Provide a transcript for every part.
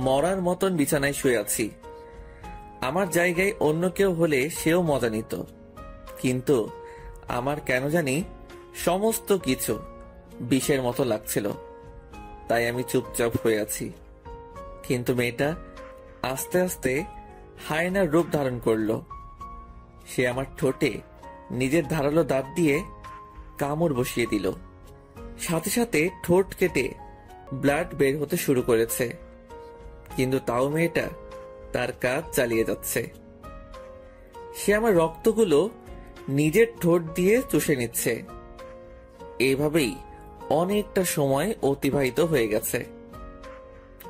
মরার মতন বিছানায় শুয়ে আছি। আমার জায়গায় অন্য কেউ হলে সেও মজা নিত, কিন্তু আমার কেন জানি সমস্ত কিছু বিষের মতো লাগছিল। তাই আমি চুপচাপ হয়ে আছি। কিন্তু মেয়েটা আস্তে আস্তে হায়নার রূপ ধারণ করলো। সে আমার ঠোঁটে নিজের ধারালো দাঁত দিয়ে কামড় বসিয়ে দিল। সাথে সাথে ঠোঁট কেটে ব্লাড বের হতে শুরু করেছে, কিন্তু তাও মেয়েটা তার কাজ চালিয়ে যাচ্ছে। সে আমার রক্তগুলো নিজের ঠোঁট দিয়ে চুষে নিচ্ছে। এইভাবেই অনেকটা সময় অতিবাহিত হয়ে গেছে।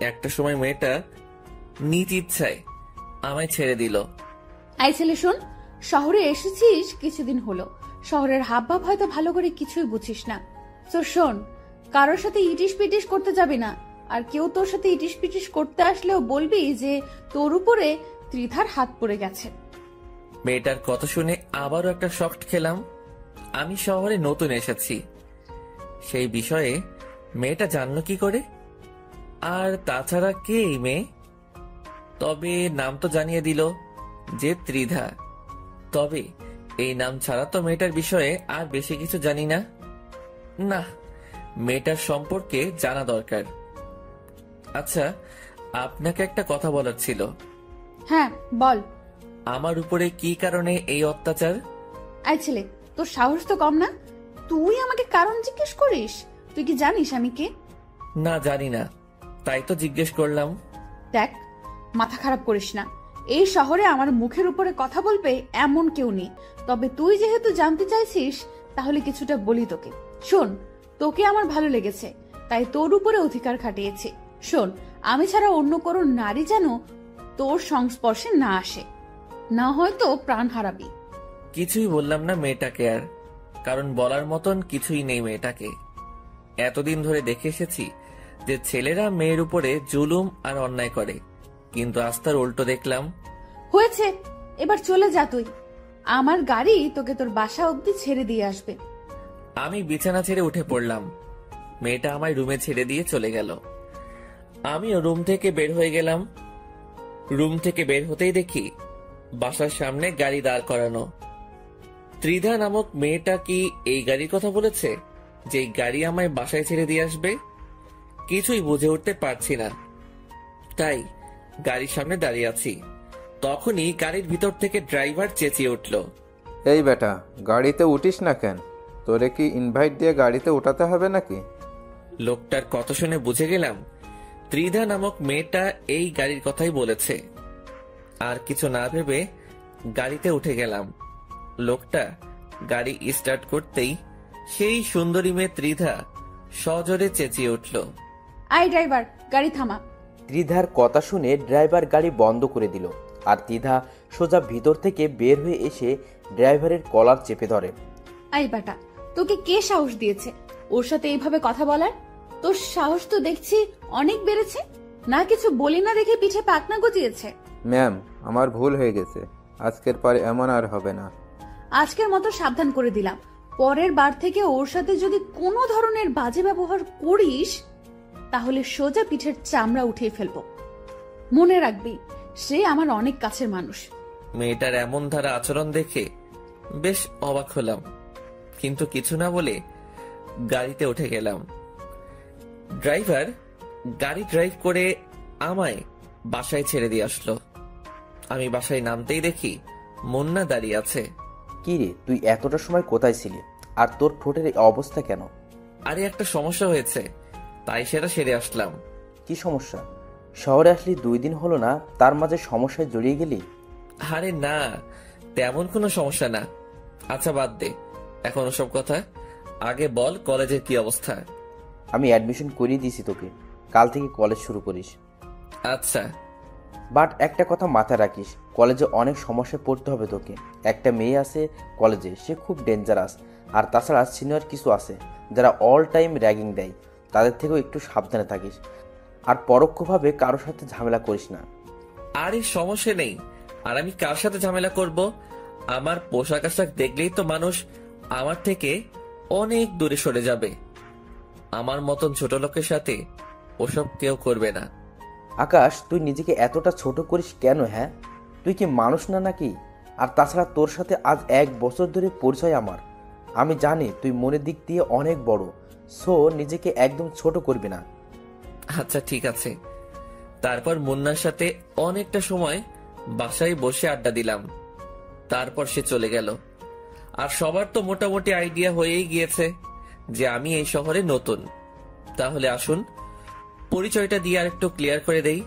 একটা সময় মেয়েটা নিজ ইচ্ছায় আমায় ছেড়ে দিল। আই ছেলে শোন, শহরে এসেছিস কিছুদিন হলো, শহরের হাবভাব হয়তো ভালো করে কিছুই বুঝিস না। তো শোন, কারোর সাথে ইটিস পিটিস করতে যাবি না। আর কেউ তোর সাথে ইটিস পিটিস করতে আসলেও বলবি যে তোর উপরে ত্রিধার হাত পড়ে গেছে। মেয়েটার কথা শুনে আবারও একটা শক্ট খেলাম। আমি শহরে নতুন এসেছি, সেই বিষয়ে মেয়েটা জানলো কি করে? আর তাছাড়া কে এই মেয়ে? তবে নাম তো জানিয়ে দিল যে ত্রিধা। তবে এই নাম ছাড়া তো মেয়েটার বিষয়ে আর বেশি কিছু জানি না। না, মেয়েটার সম্পর্কে জানা দরকার। আচ্ছা, আপনাকে একটা কথা বলার ছিল। হ্যাঁ বল। আমার উপরে কি কারণে এই অত্যাচার? আই ছেলে, তোর সাহস তো কম না, তুই আমাকে কারণ জিজ্ঞেস করিস? তুই কি জানিস আমি কে? না, জানি না, তাই তো জিজ্ঞেস করলাম। দেখ, মাথা খারাপ করিস না। এই শহরে আমার মুখের উপরে কথা বলবে এমন কেউ নেই। তবে তুই যেহেতু জানতে চাইছিস, তাহলে কিছুটা বলি তোকে। শোন, তোকে আমার ভালো লেগেছে, তাই তোর উপরে অধিকার খাটিয়েছি। শোন, আমি ছাড়া অন্য কোনো নারী যেন তোর সংস্পর্শে না আসে, না হয়তো প্রাণ হারাবি। কিছুই বললাম না মেয়েটাকে আর, কারণ বলার মতন কিছুই নেই মেয়েটাকে। এতদিন ধরে দেখে এসেছি যে ছেলেরা মেয়ের উপরে জুলুম আর অন্যায় করে, কিন্তু আজ তার উল্টো দেখলাম। হয়েছে, এবার চলে যা তুই। আমার গাড়ি তোকে তোর বাসা অবধি ছেড়ে দিয়ে আসবে। আমি বিছানা ছেড়ে উঠে পড়লাম। মেয়েটা আমায় রুমে ছেড়ে দিয়ে চলে গেল। আমিও রুম থেকে বের হয়ে গেলাম। রুম থেকে বের হতেই দেখি বাসার সামনে গাড়ি দাঁড় করানো। ত্রিধা নামক মেয়েটা কি এই গাড়ির কথা বলেছে, যে গাড়ি আমায় বাসায় ছেড়ে দিয়ে আসবে? কিছুই বুঝে উঠতে পারছি না, তাই গাড়ির সামনে দাঁড়িয়ে আছি। তখনই গাড়ির ভিতর থেকে ড্রাইভার চেঁচিয়ে উঠল, এই বেটা, গাড়িতে উঠিস না কেন? তোরে কি ইনভাইট দিয়ে গাড়িতে উঠাতে হবে নাকি? লোকটার কথা শুনে বুঝে গেলাম ত্রিধা নামক মেয়েটা এই গাড়ির কথাই বলেছে। আর কিছু না ভেবে গাড়িতে উঠে গেলাম। লোকটা গাড়ি স্টার্ট করতেই সেই সুন্দরী মেয়ে ত্রিধা সজোরে চেঁচিয়ে উঠল, আই ড্রাইভার, গাড়ি থামা। ত্রিধার কথা শুনে ড্রাইভার গাড়ি বন্ধ করে দিল, আর ত্রিধা সোজা ভিতর থেকে বের হয়ে এসে ড্রাইভারের কলার চেপে ধরে। আই বেটা, তোকে কে সাহস দিয়েছে ওর সাথে এইভাবে কথা বলার? তোর সাহস তো দেখছি অনেক বেড়েছে। না কিছু বলি না দেখে পিঠে পাকনা গজিয়েছে। ম্যাম, আমার ভুল হয়ে গেছে, আজকের পরে এমন আর হবে না। আজকের মতো সাবধান করে দিলাম, পরের বার থেকে ওর সাথে যদি কোনো ধরনের বাজে ব্যবহার করিস তাহলে সোজা পিঠের চামড়া উঠিয়ে ফেলবো। মনে রাখবি, সে আমার অনেক কাছের মানুষ। মেয়েটার এমন ধারা আচরণ দেখে বেশ অবাক হলাম, কিন্তু কিছু না বলে গাড়িতে উঠে গেলাম। ড্রাইভার গাড়ি ড্রাইভ করে আমায় বাসায় ছেড়ে দিয়ে আসলো। আমি বাসায় নামতেই দেখি মুন্না দাঁড়িয়ে আছে। কি রে, তুই এতটা সময় কোথায় ছিলি? আর তোর ঠোঁটের এই অবস্থা কেন? আরে একটা সমস্যা হয়েছে, তাই সেটা সেরে আসলাম। কি সমস্যা? শহরে আসলি 2 দিন হলো না, তার মাঝে সমস্যায় জড়িয়ে গেলি? আরে না, তেমন কোনো সমস্যা না। আচ্ছা বাদ দে এখন ওসব কথা, আগে বল কলেজের কি অবস্থা? আমি অ্যাডমিশন করিয়ে দিয়েছি তোকে, কাল থেকে কলেজ শুরু করিস। আচ্ছা, বাট একটা কথা মাথায় রাখিস, কলেজে অনেক সমস্যায় পড়তে হবে তোকে। একটা মেয়ে আছে কলেজে, সে খুব ডেঞ্জারাস। আর তাছাড়া সিনিয়র কিছু আছে যারা অল টাইম র্যাগিং দেয়, তাদের থেকেও একটু সাবধানে থাকিস। আর পরোক্ষভাবে কারোর সাথে ঝামেলা করিস না। আরে সমস্যা নেই, আর আমি কার সাথে ঝামেলা করব? আমার পোশাক আশাক দেখলেই তো মানুষ আমার থেকে অনেক দূরে সরে যাবে। আমার মতন ছোট লোকের সাথে ওসব কেউ করবে না। আকাশ, তুই নিজেকে এতটা ছোট করিস কেন? হ্যাঁ, তুই কি মানুষ না নাকি? আর তাছাড়া তোর সাথে আজ 1 বছর ধরে পরিচয় আমার। আমি জানি তুই মনের দিক দিয়ে অনেক বড়, সো নিজেকে একদম ছোট করবি না। আচ্ছা ঠিক আছে। তারপর মুন্নার সাথে অনেকটা সময় বাসায় বসে আড্ডা দিলাম। তারপর সে চলে গেল। আর সবার তো মোটামুটি আইডিয়া হয়েই গিয়েছে যে আমি এই শহরে নতুন। তাহলে আসুন পরিচয়টা দিয়ে আরেকটু ক্লিয়ার করে দেই।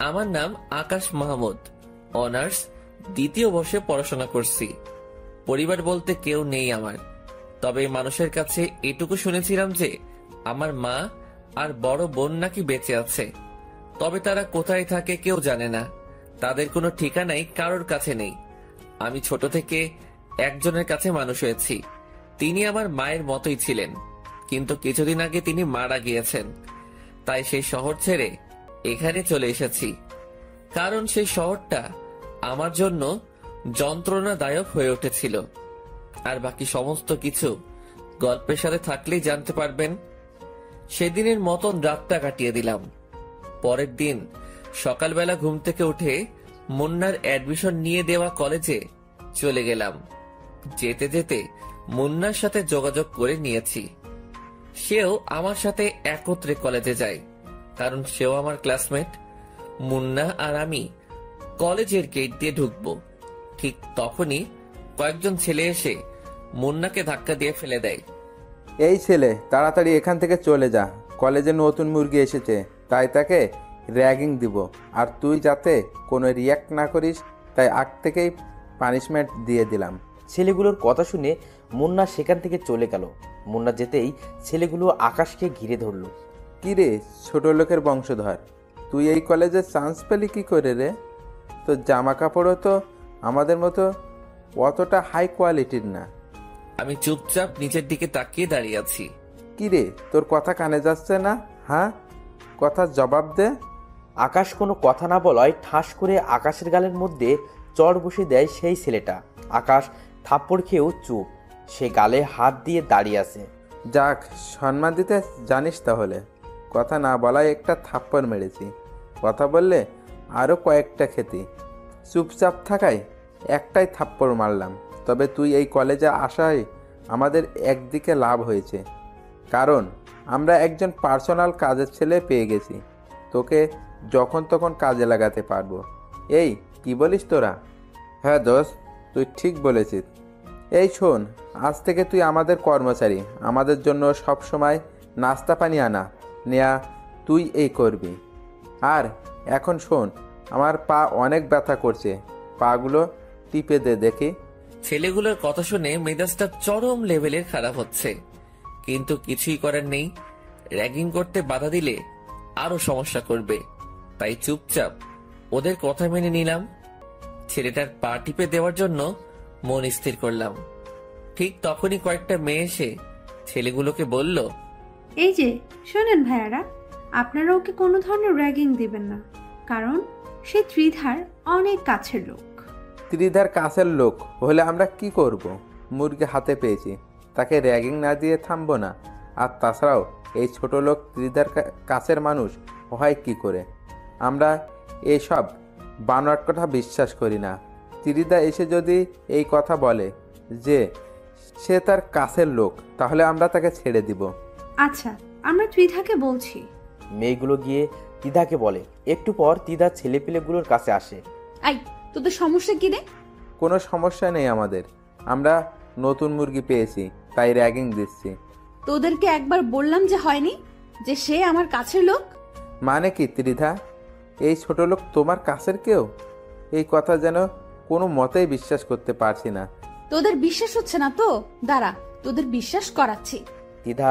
আমার নাম আকাশ মাহমুদ, অনার্স 2য় বর্ষে পড়াশোনা করছি। পরিবার বলতে কেউ নেই আমার, তবে মানুষের কাছে এটুকু শুনেছিলাম যে আমার মা আর বড় বোন নাকি বেঁচে আছে, তবে তারা কোথায় থাকে কেউ জানে না। তাদের কোনো ঠিকানাই কারোর কাছে নেই। আমি ছোট থেকে একজনের কাছে মানুষ হয়েছি। তিনি আমার মায়ের মতোই ছিলেন, কিন্তু কিছুদিন আগে তিনি মারা গিয়েছেন। তাই সেই শহর ছেড়ে এখানে চলে এসেছি, কারণ সেই শহরটা আমার জন্য যন্ত্রণাদায়ক হয়ে উঠেছিল। আর বাকি সমস্ত কিছু গল্পের সাথে থাকলেই জানতে পারবেন। সেদিনের মতন রাতটা কাটিয়ে দিলাম। পরের দিন সকালবেলা ঘুম থেকে উঠে মুন্নার অ্যাডমিশন নিয়ে দেওয়া কলেজে চলে গেলাম। যেতে যেতে মুন্নার সাথে যোগাযোগ করে নিয়েছি। সেও আমার সাথে একত্রে কলেজে যায়, কারণ সেও আমার ক্লাসমেট। মুন্না আর আমি কলেজের গেট দিয়ে ঢুকবো, ঠিক তখনই কয়েকজন ছেলে এসে মুন্নাকে ধাক্কা দিয়ে ফেলে দেয়। এই ছেলে, তাড়াতাড়ি এখান থেকে চলে যা। কলেজে নতুন মুরগি এসেছে, তাই তাকে র্যাগিং দিব। আর তুই যাতে কোনো রিয়াক্ট না করিস, তাই আগ থেকেই পানিশমেন্ট দিয়ে দিলাম। ছেলেগুলোর কথা শুনে মুন্না সেখান থেকে চলে গেল। মুন্না যেতেই ছেলেগুলো আকাশকে ঘিরে ধরল। কি রে ছোট লোকের বংশধর, তুই এই কলেজে চান্স পেলি কি করে রে? তোর জামা কাপড়ও তো আমাদের মতো অতটা হাই কোয়ালিটির না। আমি চুপচাপ নিচের দিকে তাকিয়ে দাঁড়িয়ে আছি। কি রে, তোর কথা কানে যাচ্ছে না? হ্যাঁ, কথার জবাব দে। আকাশ কোনো কথা না বলায় ঠাস করে আকাশের গালের মধ্যে চড় বসিয়ে দেয় সেই ছেলেটা। আকাশ থাপ্পড় খেয়েও চুপ, সে গালে হাত দিয়ে দাঁড়িয়ে আছে। যাক, সম্মান দিতে জানিস তাহলে। কথা না বলায় একটা থাপ্পড় মেরেছি, কথা বললে আরও কয়েকটা খেতি। চুপচাপ থাকায় একটাই থাপ্পড় মারলাম। তবে তুই এই কলেজে আসায় আমাদের একদিকে লাভ হয়েছে, কারণ আমরা একজন পার্সোনাল কাজের ছেলে পেয়ে গেছি। তোকে যখন তখন কাজে লাগাতে পারবো। এই কি বলিস তোরা? হ্যাঁ দোস্ত, তুই ঠিক বলেছিস। এই শোন, আজ থেকে তুই আমাদের কর্মচারী। আমাদের জন্য সব সময় নাস্তা পানি আনা নেয়া তুই এই করবি। আর এখন শোন, আমার পা অনেক ব্যথা করছে, পাগুলো টিপে দে দেখি। ছেলেগুলোর কথা শুনে মেজাজটা চরম লেভেলের খারাপ হচ্ছে, কিন্তু কিছুই করার নেই। র্যাগিং করতে বাধা দিলে আরো সমস্যা করবে, তাই চুপচাপ ওদের কথা মেনে নিলাম। ছেলেটার পা টিপে দেওয়ার জন্য মন স্থির করলাম। ঠিক তখনই কয়েকটা মেয়ে এসে ছেলেগুলোকে বলল, এই যে শোনেন ভাইয়ারা, আপনারা ওকে কোনো ধরনের র্যাগিং দিবেন না, কারণ সে ত্রিধার অনেক কাছের লোক। ত্রিধার কাছের লোক হলে আমরা কি করব? মুরগি হাতে পেয়েছি, তাকে র্যাগিং না দিয়ে থামবো না? আর তাছাড়াও এই ছোট লোক ত্রিধার কাছের মানুষ হয় কি করে? আমরা এইসব বানোয়াট কথা বিশ্বাস করি না। ত্রিধা এসে যদি এই কথা বলে যে সে তার কাছের লোক, তাহলে আমরা তাকে ছেড়ে দিব। আচ্ছা, আমরা ত্রিধাকে বলছি। মেয়েগুলো গিয়ে তিধাকে বলে। একটু পর তিধা ছেলেপিলেগুলোর কাছে আসে। আই, তোদের সমস্যা কি রে? কোনো সমস্যা নেই আমাদের, আমরা নতুন মুরগি পেয়েছি তাই র্যাগিং দিচ্ছি। তোদেরকে একবার বললাম যে হয়নি, যে সে আমার কাছের লোক। মানে কি ত্রিধা, এই ছোট লোক তোমার কাছের কেউ? এই কথা যেন কোনো মতেই বিশ্বাস করতে পারছি না। তোদের বিশ্বাস হচ্ছে না তো? দাঁড়া, তোদের বিশ্বাস করাচ্ছি। তিধা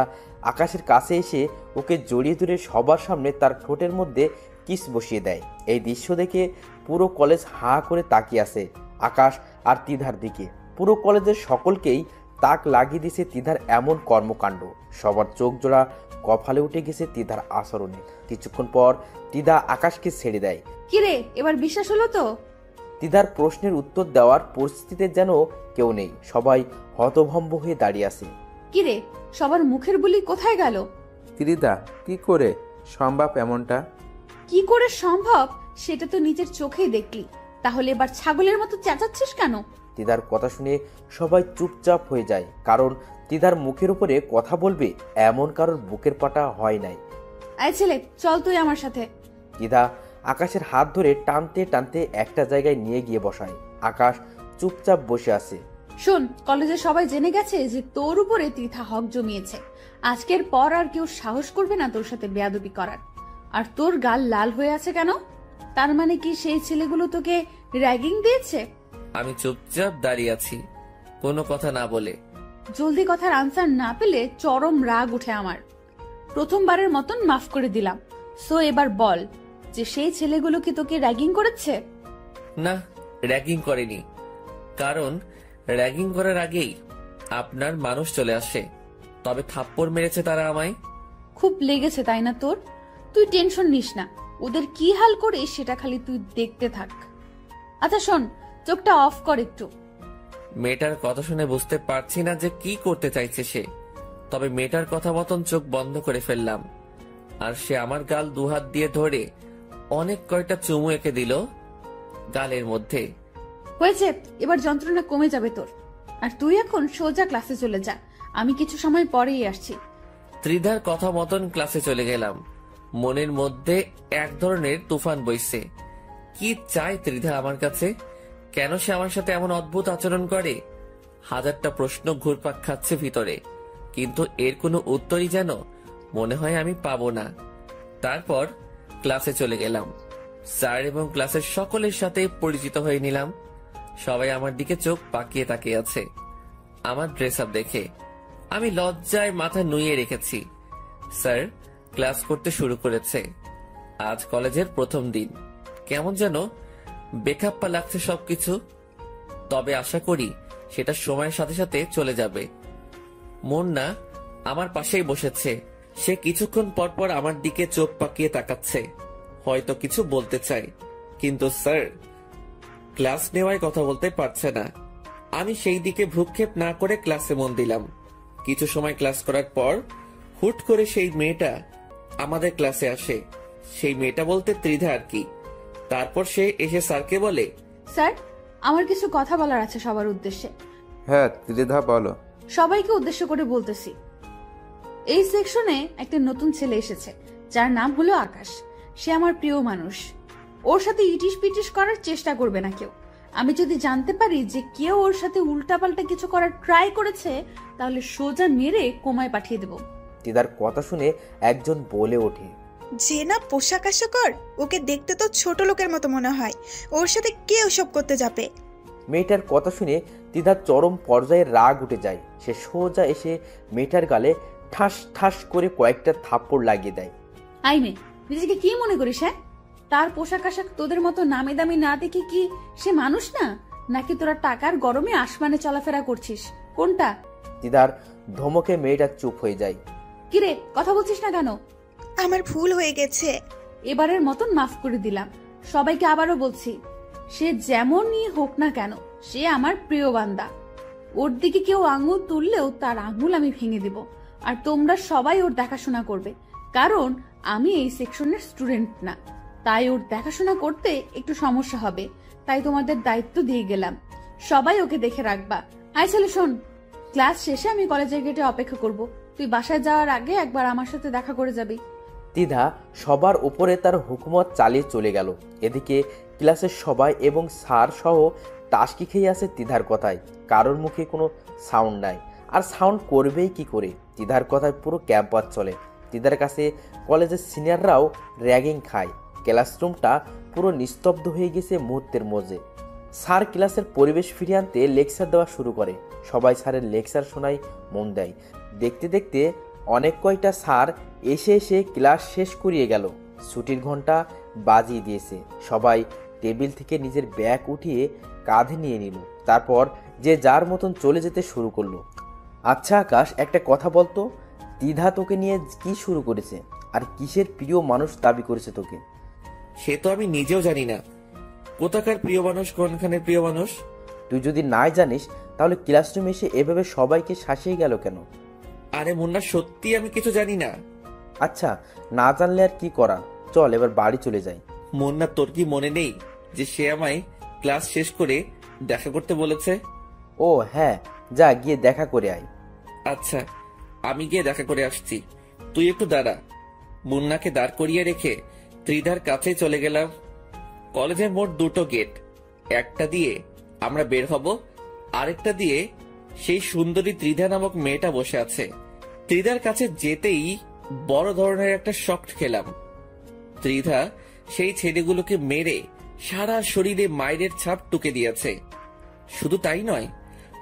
আকাশের কাছে এসে ওকে জড়িয়ে ধরে সবার সামনে তার ঠোঁটের মধ্যে কিস বসিয়ে দেয়। এই দৃশ্য দেখে পুরো কলেজ হাঁ করে তাকিয়ে আছে আকাশ আর তিধার দিকে। পুরো কলেজের সকলকেই তাক লাগিয়ে দিয়েছে তিধার এমন কর্মকাণ্ড। সবার চোখ জোড়া কপালে উঠে গেছে তিধার আচরণে। কিছুক্ষণ পর তিধা আকাশকে ছেড়ে দেয়। কিরে, এবার বিশ্বাস হলো তো? তিধার প্রশ্নের উত্তর দেওয়ার পরিস্থিতিতে যেন কেউ নেই, সবাই হতভম্ব হয়ে দাঁড়িয়ে আছে। কিরে, সবার মুখের বুলি কোথায় গেল? ত্রিধা, কি করে সম্ভব এমনটা? কি করে সম্ভব সেটা তো নিজের চোখেই দেখলি, তাহলে এবার ছাগলের মতো চেঁচাচ্ছিস কেন? তিধার কথা শুনে সবাই চুপচাপ হয়ে যায়, কারণ তিধার মুখের উপরে কথা বলবে এমন কারোর বুকের পাটা হয় নাই। আয় ছেলে, চল তুই আমার সাথে। তিধা আকাশের হাত ধরে টানতে টানতে একটা জায়গায় নিয়ে গিয়ে বসায়। আকাশ চুপচাপ বসে আছে। শোন, কলেজে সবাই জেনে গেছে যে তোর উপরে ত্রিধা হক জমিয়েছে। আজকের পর আর কেউ সাহস করবে না তোর সাথে বেয়াদবি করার। আর তোর গাল লাল হয়ে আছে কেন? তার মানে কি সেই ছেলেগুলো তোকে র্যাগিং দিয়েছে? আমি চুপচাপ দাঁড়িয়ে আছি, কোনো কথা না বলে। জলদি কথার আনসার না পেলে চরম রাগ উঠে আমার। প্রথমবারের মতন মাফ করে দিলাম, সো এবার বল যে সেই ছেলেগুলো কি তোকে র্যাগিং করেছে? না, র্যাগিং করেনি, কারণ র্যাগিং করার আগেই আপনার মানুষ চলে আসে। তবে থাপ্পড় মেরেছে তারা আমায়। খুব লেগেছে তাই না তোর? তুই টেনশন নিস না, ওদের কি হাল করে সেটা খালি তুই দেখতে থাক। আচ্ছা শোন, চোখটা অফ কর একটু। মেয়েটার কথা শুনে বুঝতে পারছি না যে কি করতে চাইছে সে, তবে মেয়েটার কথা মতন চোখ বন্ধ করে ফেললাম। আর সে আমার গাল দুহাত দিয়ে ধরে অনেক কয়টা চুমু এঁকে দিল গালের মধ্যে। হয়েছে, এবার যন্ত্রণা কমে যাবে তোর। আর তুই এখন সোজা ক্লাসে চলে যা, আমি কিছু সময় পরেই আসছি। ত্রিধার কথা মতন ক্লাসে চলে গেলাম। মনের মধ্যে এক ধরনের তুফান বইছে। কি চায় ত্রিধা আমার কাছে? কেন সে আমার সাথে এমন অদ্ভুত আচরণ করে? হাজারটা প্রশ্ন ঘুরপাক খাচ্ছে ভিতরে, কিন্তু এর কোনো উত্তরই যেন মনে হয় আমি পাবো না। তারপর ক্লাসে চলে গেলাম। স্যার এবং ক্লাসের সকলের সাথে পরিচিত হয়ে নিলাম। সবাই আমার দিকে চোখ পাকিয়ে তাকিয়ে আছে আমার ড্রেস আপ দেখে। আমি লজ্জায় মাথা নুয়ে রেখেছি। স্যার ক্লাস করতে শুরু করেছে। আজ কলেজের প্রথম দিন, কেমন যেন বেখাপ্পা লাগছে সবকিছু। তবে আশা করি সেটা সময়ের সাথে সাথে চলে যাবে। মুন্না আমার পাশেই বসেছে। সে কিছুক্ষণ পর পর আমার দিকে চোখ পাকিয়ে তাকাচ্ছে, হয়তো কিছু বলতে চায়, কিন্তু স্যার ক্লাস নেওয়ায় কথা বলতে পারছে না। আমি সেই দিকে ভ্রুক্ষেপ না করে ক্লাসে মন দিলাম। কিছু সময় ক্লাস করার পর হুট করে সেই মেয়েটা আমাদের ক্লাসে আসে। সেই মেয়েটা বলতে ত্রিধা আর কি। তারপর সে এসে স্যারকে বলে, স্যার, আমার কিছু কথা বলার আছে সবার উদ্দেশ্যে। হ্যাঁ ত্রিধা, বলো। সবাইকে উদ্দেশ্য করে বলতেছি। এই সেকশনে একটা নতুন ছেলে এসেছে, যার নাম হলো আকাশ। সে আমার প্রিয় মানুষ। ওর সাথে ইটিস পিটিস করার চেষ্টা করবে না কেউ। আমি যদি জানতে পারি যে কেউ ওর সাথে উল্টাপাল্টা কিছু করার ট্রাই করেছে, তাহলে সোজা মেরে কোমায় পাঠিয়ে দেব। তিধার কথা শুনে একজন বলে ওঠে, যে না পোশাক আশাকর, ওকে দেখতে তো ছোট লোকের মতো মনে হয়। ওর সাথে কে ওসব করতে যাবে? মেয়েটার কথা শুনে তিধার চরম পর্যায়ে রাগ উঠে যায়। সে সোজা এসে মেয়েটার গালে ঠাস ঠাস করে কয়েকটা থাপ্পড় লাগিয়ে দেয়। আইমে, নিজেকে কি মনে করিস? হ্যাঁ, তার পোশাক আশাক তোদের মতো নামি দামি না দেখে কি সে মানুষ না? নাকি তোরা টাকার গরমে আসমানে চলাফেরা করছিস? কোনটা? তিধার ধমকে মেয়েটা চুপ হয়ে যায়। কিরে, কথা বলছিস না কেন? আমার ভুল হয়ে গেছে। এবারের মতন মাফ করে দিলাম। সবাইকে আবারও বলছি, সে যেমনই হোক না কেন, সে আমার প্রিয় বান্দা। ওর দিকে কেউ আঙুল তুললেও তার আঙুল আমি ভেঙে দেব। আর তোমরা সবাই ওর দেখাশোনা করবে, কারণ আমি এই সেকশনের স্টুডেন্ট না। তাই ওর দেখাশোনা করতে একটু সমস্যা হবে, তাই তোমাদের দায়িত্ব দিয়ে গেলাম। সবাই ওকে দেখে রাখবা। আয় ছেলে শোন, ক্লাস শেষে আমি কলেজের গেটে অপেক্ষা করব। তুই বাসায় যাওয়ার আগে একবার আমার সাথে দেখা করে যাবি। তিধা সবার উপরে তার হুকুমত চালিয়ে চলে গেল। এদিকে ক্লাসের সবাই এবং স্যার সহ টাসকি খেয়ে আছে তিধার কথায়। কারোর মুখে কোনো সাউন্ড নাই, আর সাউন্ড করবেই কি করে? তিধার কথায় পুরো ক্যাম্পাস চলে। তিধার কাছে কলেজের সিনিয়ররাও র্যাগিং খায়। ক্লাসরুমটা পুরো নিস্তব্ধ হয়ে গেছে মুহূর্তের মধ্যে। স্যার ক্লাসের পরিবেশ ফিরিয়ে আনতে লেকচার দেওয়া শুরু করে। সবাই স্যারের লেকচার শোনায় মন দেয়। দেখতে দেখতে অনেক কয়টা স্যার এসে এসে ক্লাস শেষ করিয়ে গেল। ছুটির ঘন্টা বাজিয়ে দিয়েছে। সবাই টেবিল থেকে নিজের ব্যাগ উঠিয়ে কাঁধে নিয়ে নিল। তারপর যে যার মতন চলে যেতে শুরু করলো। আচ্ছা আকাশ, একটা কথা বলতো, দ্বিধা তোকে নিয়ে কি শুরু করেছে? আর কিসের প্রিয় মানুষ দাবি করেছে তোকে? সে তো আমি নিজেও জানি না কোথাকার প্রিয় মানুষ, কোনখানের প্রিয় মানুষ। তুই যদি নাই জানিস, তাহলে ক্লাসরুমে এসে এভাবে সবাইকে শাসিয়ে গেল কেন? আরে মুন্না, সত্যি আমি কিছু জানি না। আচ্ছা, না জানলে আর কি করা, চল এবার বাড়ি চলে যাই। মুন্না, তোর কি মনে নেই যে সে আমায় ক্লাস শেষ করে দেখা করতে বলেছে? ও হ্যাঁ, যা গিয়ে দেখা করে আয়। আচ্ছা, আমি গিয়ে দেখা করে আসছি, তুই একটু দাঁড়া। মুন্নাকে দাঁড় করিয়ে রেখে ত্রিধার কাছে চলে গেলাম। কলেজের মোট দুটো গেট, একটা দিয়ে আমরা বের হব, আরেকটা দিয়ে সেই সুন্দরী ত্রিধা নামক মেয়েটা বসে আছে। ত্রিধার কাছে যেতেই বড় ধরনের একটা শক খেলাম। ত্রিধা সেই ছেলেগুলোকে মেরে সারা শরীরে মায়ের ছাপ টুকে দিয়েছে। শুধু তাই নয়,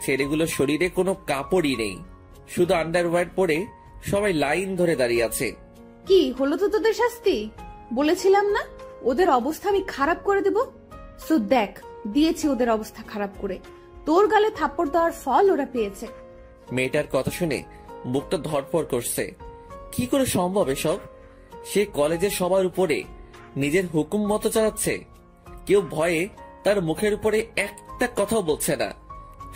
ছেলেগুলোর শরীরে কোনো কাপড়ই নেই, শুধু আন্ডারওয়্যার পরে সবাই লাইন ধরে দাঁড়িয়ে আছে। কি হলো তো তোদের শাস্তি? বলেছিলাম না ওদের অবস্থা আমি খারাপ করে দেব। সো দেখ, দিয়েছি ওদের অবস্থা খারাপ করে। তোর গালে থাপ্পড় দেওয়ার ফল ওরা পেয়েছে। মেয়েটার কথা শুনে বুকটা ধড়ফড় করছে। কি করে সম্ভব এসব? সে কলেজের সবার উপরে নিজের হুকুম মতো চালাচ্ছে। কেউ ভয়ে তার মুখের উপরে একটা কথাও বলছে না।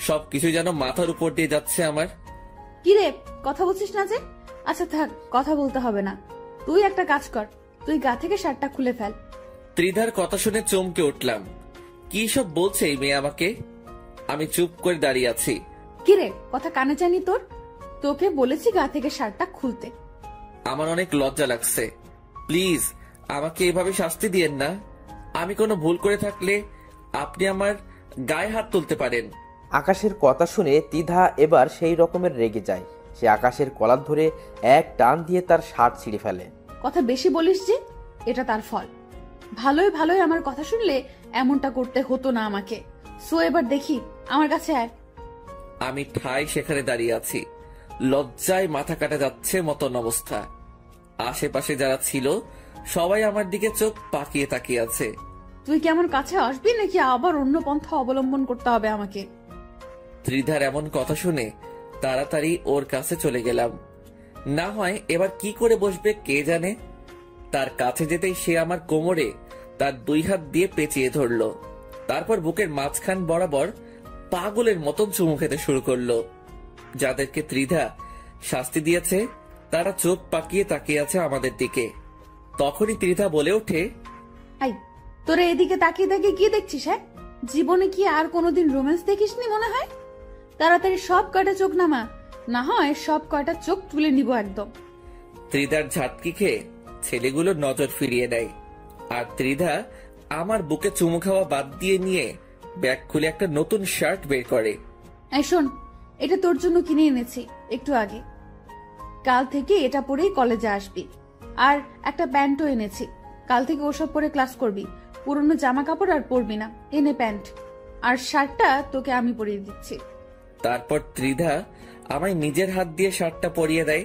সবকিছু যেন মাথার উপর দিয়ে যাচ্ছে আমার। কি রে, কথা বলছিস না যে? আচ্ছা থাক, কথা বলতে হবে না। তুই একটা কাজ কর, তুই গা থেকে শার্টটা খুলে ফেল। ত্রিধার কথা শুনে চমকে উঠলাম। কি সব বলছে এই মেয়ে আমাকে? আমি চুপ করে দাঁড়িয়ে আছি। কি রে, কথা কানে জানি তোর? তোকে বলেছি গা থেকে শার্টটা খুলতে। আমার অনেক লজ্জা লাগছে, প্লিজ আমাকে এভাবে শাস্তি দিয়েন না। আমি কোনো ভুল করে থাকলে আপনি আমার গায়ে হাত তুলতে পারেন। আকাশের কথা শুনে ত্রিধা এবার সেই রকমের রেগে যায়। সে আকাশের কলার ধরে এক টান দিয়ে তার শার্ট ছিঁড়ে ফেলে। কথা বেশি বলিস যে, এটা তার ফল। ভালোই ভালোই আমার কথা শুনলে এমনটা করতে হতো না আমাকে। সো এবার দেখি, আমার কাছে আয়। আমি ঠাই সেখানে দাঁড়িয়ে আছি, লজ্জায় মাথা কাটা যাচ্ছে মতন অবস্থা। আশেপাশে যারা ছিল সবাই আমার দিকে চোখ পাকিয়ে তাকিয়ে আছে। তুই কি আমার কাছে আসবি নাকি আবার অন্য পন্থা অবলম্বন করতে হবে আমাকে? ত্রিধার এমন কথা শুনে তাড়াতাড়ি ওর কাছে চলে গেলাম। না হয় এবার কি করে বসবে কে জানে। তার কাছে যেতেই সে আমার কোমরে তার দুই হাত দিয়ে পেঁচিয়ে ধরলো। তারপর বুকের মাঝখান বরাবর পাগলের মতন চুমু খেতে শুরু করলো। যাদেরকে ত্রিধা শাস্তি দিয়েছে তারা চোখ পাকিয়ে তাকিয়ে আছে আমাদের দিকে। তখনই ত্রিধা বলে ওঠে, আই, তোরা এদিকে তাকিয়ে তাকিয়ে কি দেখছিস? হ্যাঁ, জীবনে কি আর কোনোদিন রোম্যান্স দেখিসনি মনে হয়? তাড়াতাড়ি সব কয়টা চোখ নামা, না হয় সব কয়টা চোখ তুলে নিব একদম। ত্রিধার ঝাটকি খেয়ে ছেলেগুলো নজর ফিরিয়ে দেয়। আর ত্রিধা আমার বুকে চুমু খাওয়া বাদ দিয়ে নিয়ে ব্যাগ খুলে একটা নতুন শার্ট বের করে। এই শোন, এটা তোর জন্য কিনে এনেছি একটু আগে। কাল থেকে এটা পরেই কলেজে আসবি। আর একটা প্যান্টও এনেছি, কাল থেকে ওসব পরে ক্লাস করবি। পুরনো জামা কাপড় আর পরবি না। এনে প্যান্ট, আর শার্টটা তোকে আমি পরিয়ে দিচ্ছি। তারপর ত্রিধা আমায় নিজের হাত দিয়ে শার্টটা পরিয়ে দেয়।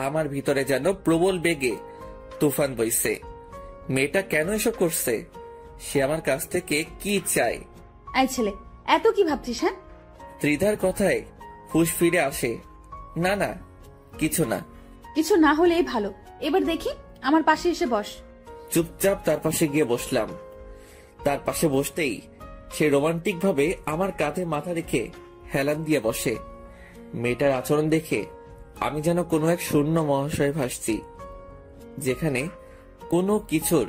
আমার ভিতরে যেন প্রবল বেগে তুফান বইছে। মেয়েটা কেন এসব করছে? সে আমার কাছ থেকে কি চায়? এই ছেলে, এত কি ভাবছিস? হ্যাঁ, ত্রিধার কথায় হুঁশ ফিরে আসে। না না, কিছু না। কিছু না হলেই ভালো। এবার দেখি, আমার পাশে এসে বস। চুপচাপ তার পাশে গিয়ে বসলাম। তার পাশে বসতেই সে রোমান্টিক ভাবে আমার কাঁধে মাথা রেখে হেলান দিয়ে বসে। মেয়েটার আচরণ দেখে আমি যেন কোনো এক শূন্য মহাশয়ে ভাসছি, যেখানে কোনো কিছুর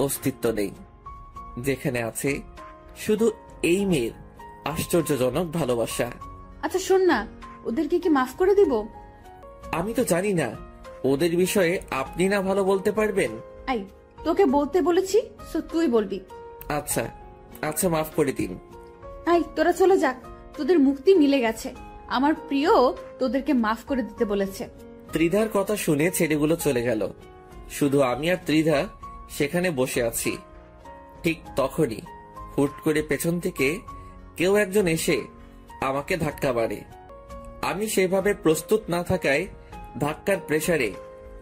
অস্তিত্ব নেই, যেখানে আছে শুধু এই মেয়ের আশ্চর্যজনক ভালোবাসা। আচ্ছা শোন না, ওদেরকে কি মাফ করে দিব? আমি তো জানি না, ওদের বিষয়ে আপনি না ভালো বলতে পারবেন। আই, তোকে বলতে বলেছি, সো তুই বলবি। আচ্ছা আচ্ছা, মাফ করে দিন। আই, তোরা চলে যাক, তোদের মুক্তি মিলে গেছে। আমার প্রিয় তোদেরকে মাফ করে দিতে বলেছে। ত্রিধার কথা শুনে ছেলেগুলো চলে গেল। শুধু আমি আর ত্রিধা সেখানে বসে আছি। ঠিক তখনই হুট করে পেছন থেকে কেউ একজন এসে আমাকে ধাক্কা মারে। আমি সেভাবে প্রস্তুত না থাকায় ধাক্কার প্রেসারে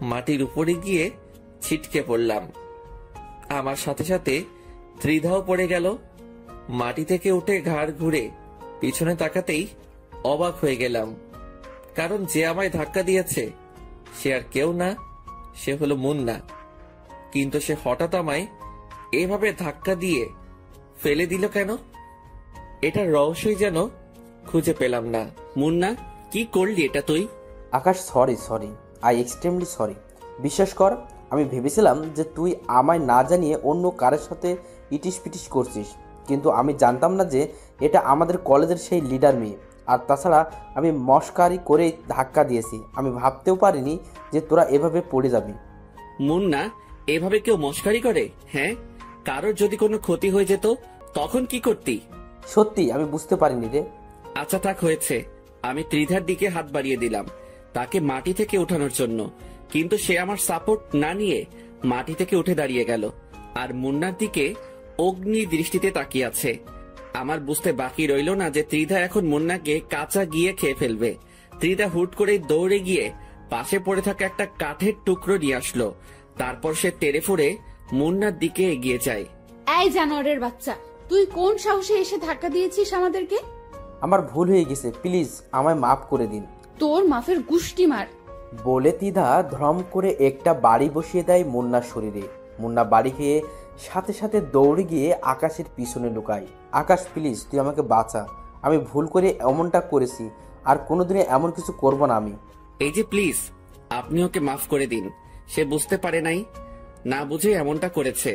মাটির উপরে গিয়ে ছিটকে পড়লাম। আমার সাথে সাথে ত্রিধাও পড়ে গেল। মাটি থেকে উঠে ঘাড় ঘুরে পিছনে তাকাতেই অবাক হয়ে গেলাম, কারণ যে আমায় ধাক্কা দিয়েছে সে আর কেউ না, সে হলো মুন্না। কিন্তু সে হঠাৎ আমায় এভাবে ধাক্কা দিয়ে ফেলে দিল কেন? এটার রহস্যই যেন খুঁজে পেলাম না। মুন্না, কি করলি এটা তুই? আকাশ সরি, আই এক্সট্রিমলি সরি। বিশ্বাস কর, আমি ভেবেছিলাম যে তুই আমায় না জানিয়ে অন্য কারের সাথে ইটিস পিটিস করছিস, কিন্তু আমি জানতাম না যে এটা আমাদের কলেজের সেই লিডার মেয়ে। আর তাছাড়া আমি মস্কারি করে ধাক্কা দিয়েছি, আমি ভাবতেও পারিনি যে তোরা এভাবে পড়ে যাবি। মুন্না, এভাবে কেউ মস্কারি করে? হ্যাঁ, কারোর যদি কোনো ক্ষতি হয়ে যেত তখন কি করতি? সত্যি আমি বুঝতে পারিনি রে। আচ্ছা থাক, হয়েছে। আমি ত্রিধার দিকে হাত বাড়িয়ে দিলাম তাকে মাটি থেকে ওঠানোর জন্য, কিন্তু সে আমার সাপোর্ট না নিয়ে মাটি থেকে উঠে দাঁড়িয়ে গেল আর মুন্নার দিকে অগ্নি দৃষ্টিতে তাকিয়ে আছে। আমার বুঝতে বাকি রইল না যে ত্রিধা এখন মুন্নাকে কাঁচা গিয়ে খেয়ে ফেলবে। ত্রিধা হুট করেই দৌড়ে গিয়ে পাশে পড়ে থাকা একটা কাঠের টুকরো নিয়ে আসলো। তারপর সে তেড়ে ফুড়ে মুন্নার দিকে এগিয়ে যায়। এই জানোয়ারের বাচ্চা, তুই কোন সাহসে এসে ধাক্কা দিয়েছিস আমাদেরকে? আমার ভুল হয়ে গেছে, প্লিজ আমায় মাফ করে দিন। তোর মাফের গুষ্টি মার। বলে ত্রিধা ধ্রম করে একটা বাড়ি বসিয়ে দেয় মুন্নার শরীরে। মুন্না বাড়ি খেয়ে সাথে সাথে দৌড়ে গিয়ে আকাশের পিছনে লুকায়। আকাশ প্লিজ, তুই আমাকে বাঁচা, আমি ভুল করে এমনটা করেছি, আর কোনোদিনে এমন কিছু করব না আমি। এই যে প্লিজ, আপনি ওকে মাফ করে দিন, সে বুঝতে পারে নাই, না বুঝে এমনটা করেছে।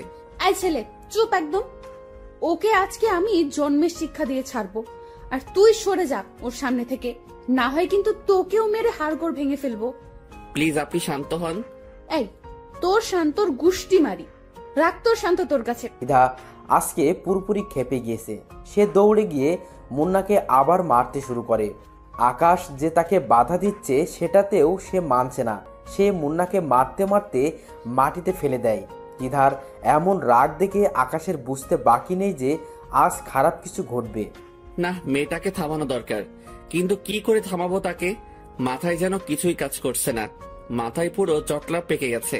এই ছেলে চুপ একদম। ওকে আজকে আমি জন্মের শিক্ষা দিয়ে ছাড়বো, আর তুই সরে যা ওর সামনে থেকে, না হয় কিন্তু তোকেও মেরে হাড়গোড় ভেঙে ফেলবো। প্লিজ আপনি শান্ত হন। এই তোর শান্তর গুষ্টি মারি, রাখ তোর শান্ত তোর কাছে। ত্রিধা আজকে পুরোপুরি খেপে গিয়েছে। সে দৌড়ে গিয়ে মুন্নাকে আবার মারতে শুরু করে। আকাশ যে তাকে বাধা দিচ্ছে সেটাতেও সে মানছে না। সে মুন্নাকে মারতে মারতে মাটিতে ফেলে দেয়। ত্রিধার এমন রাগ দেখে আকাশের বুঝতে বাকি নেই যে আজ খারাপ কিছু ঘটবে। না, মেয়েটাকে থামানো দরকার, কিন্তু কি করে থামাবো তাকে? মাথায় যেন কিছুই কাজ করছে না, মাথায় পুরো জটলা পেকে গেছে।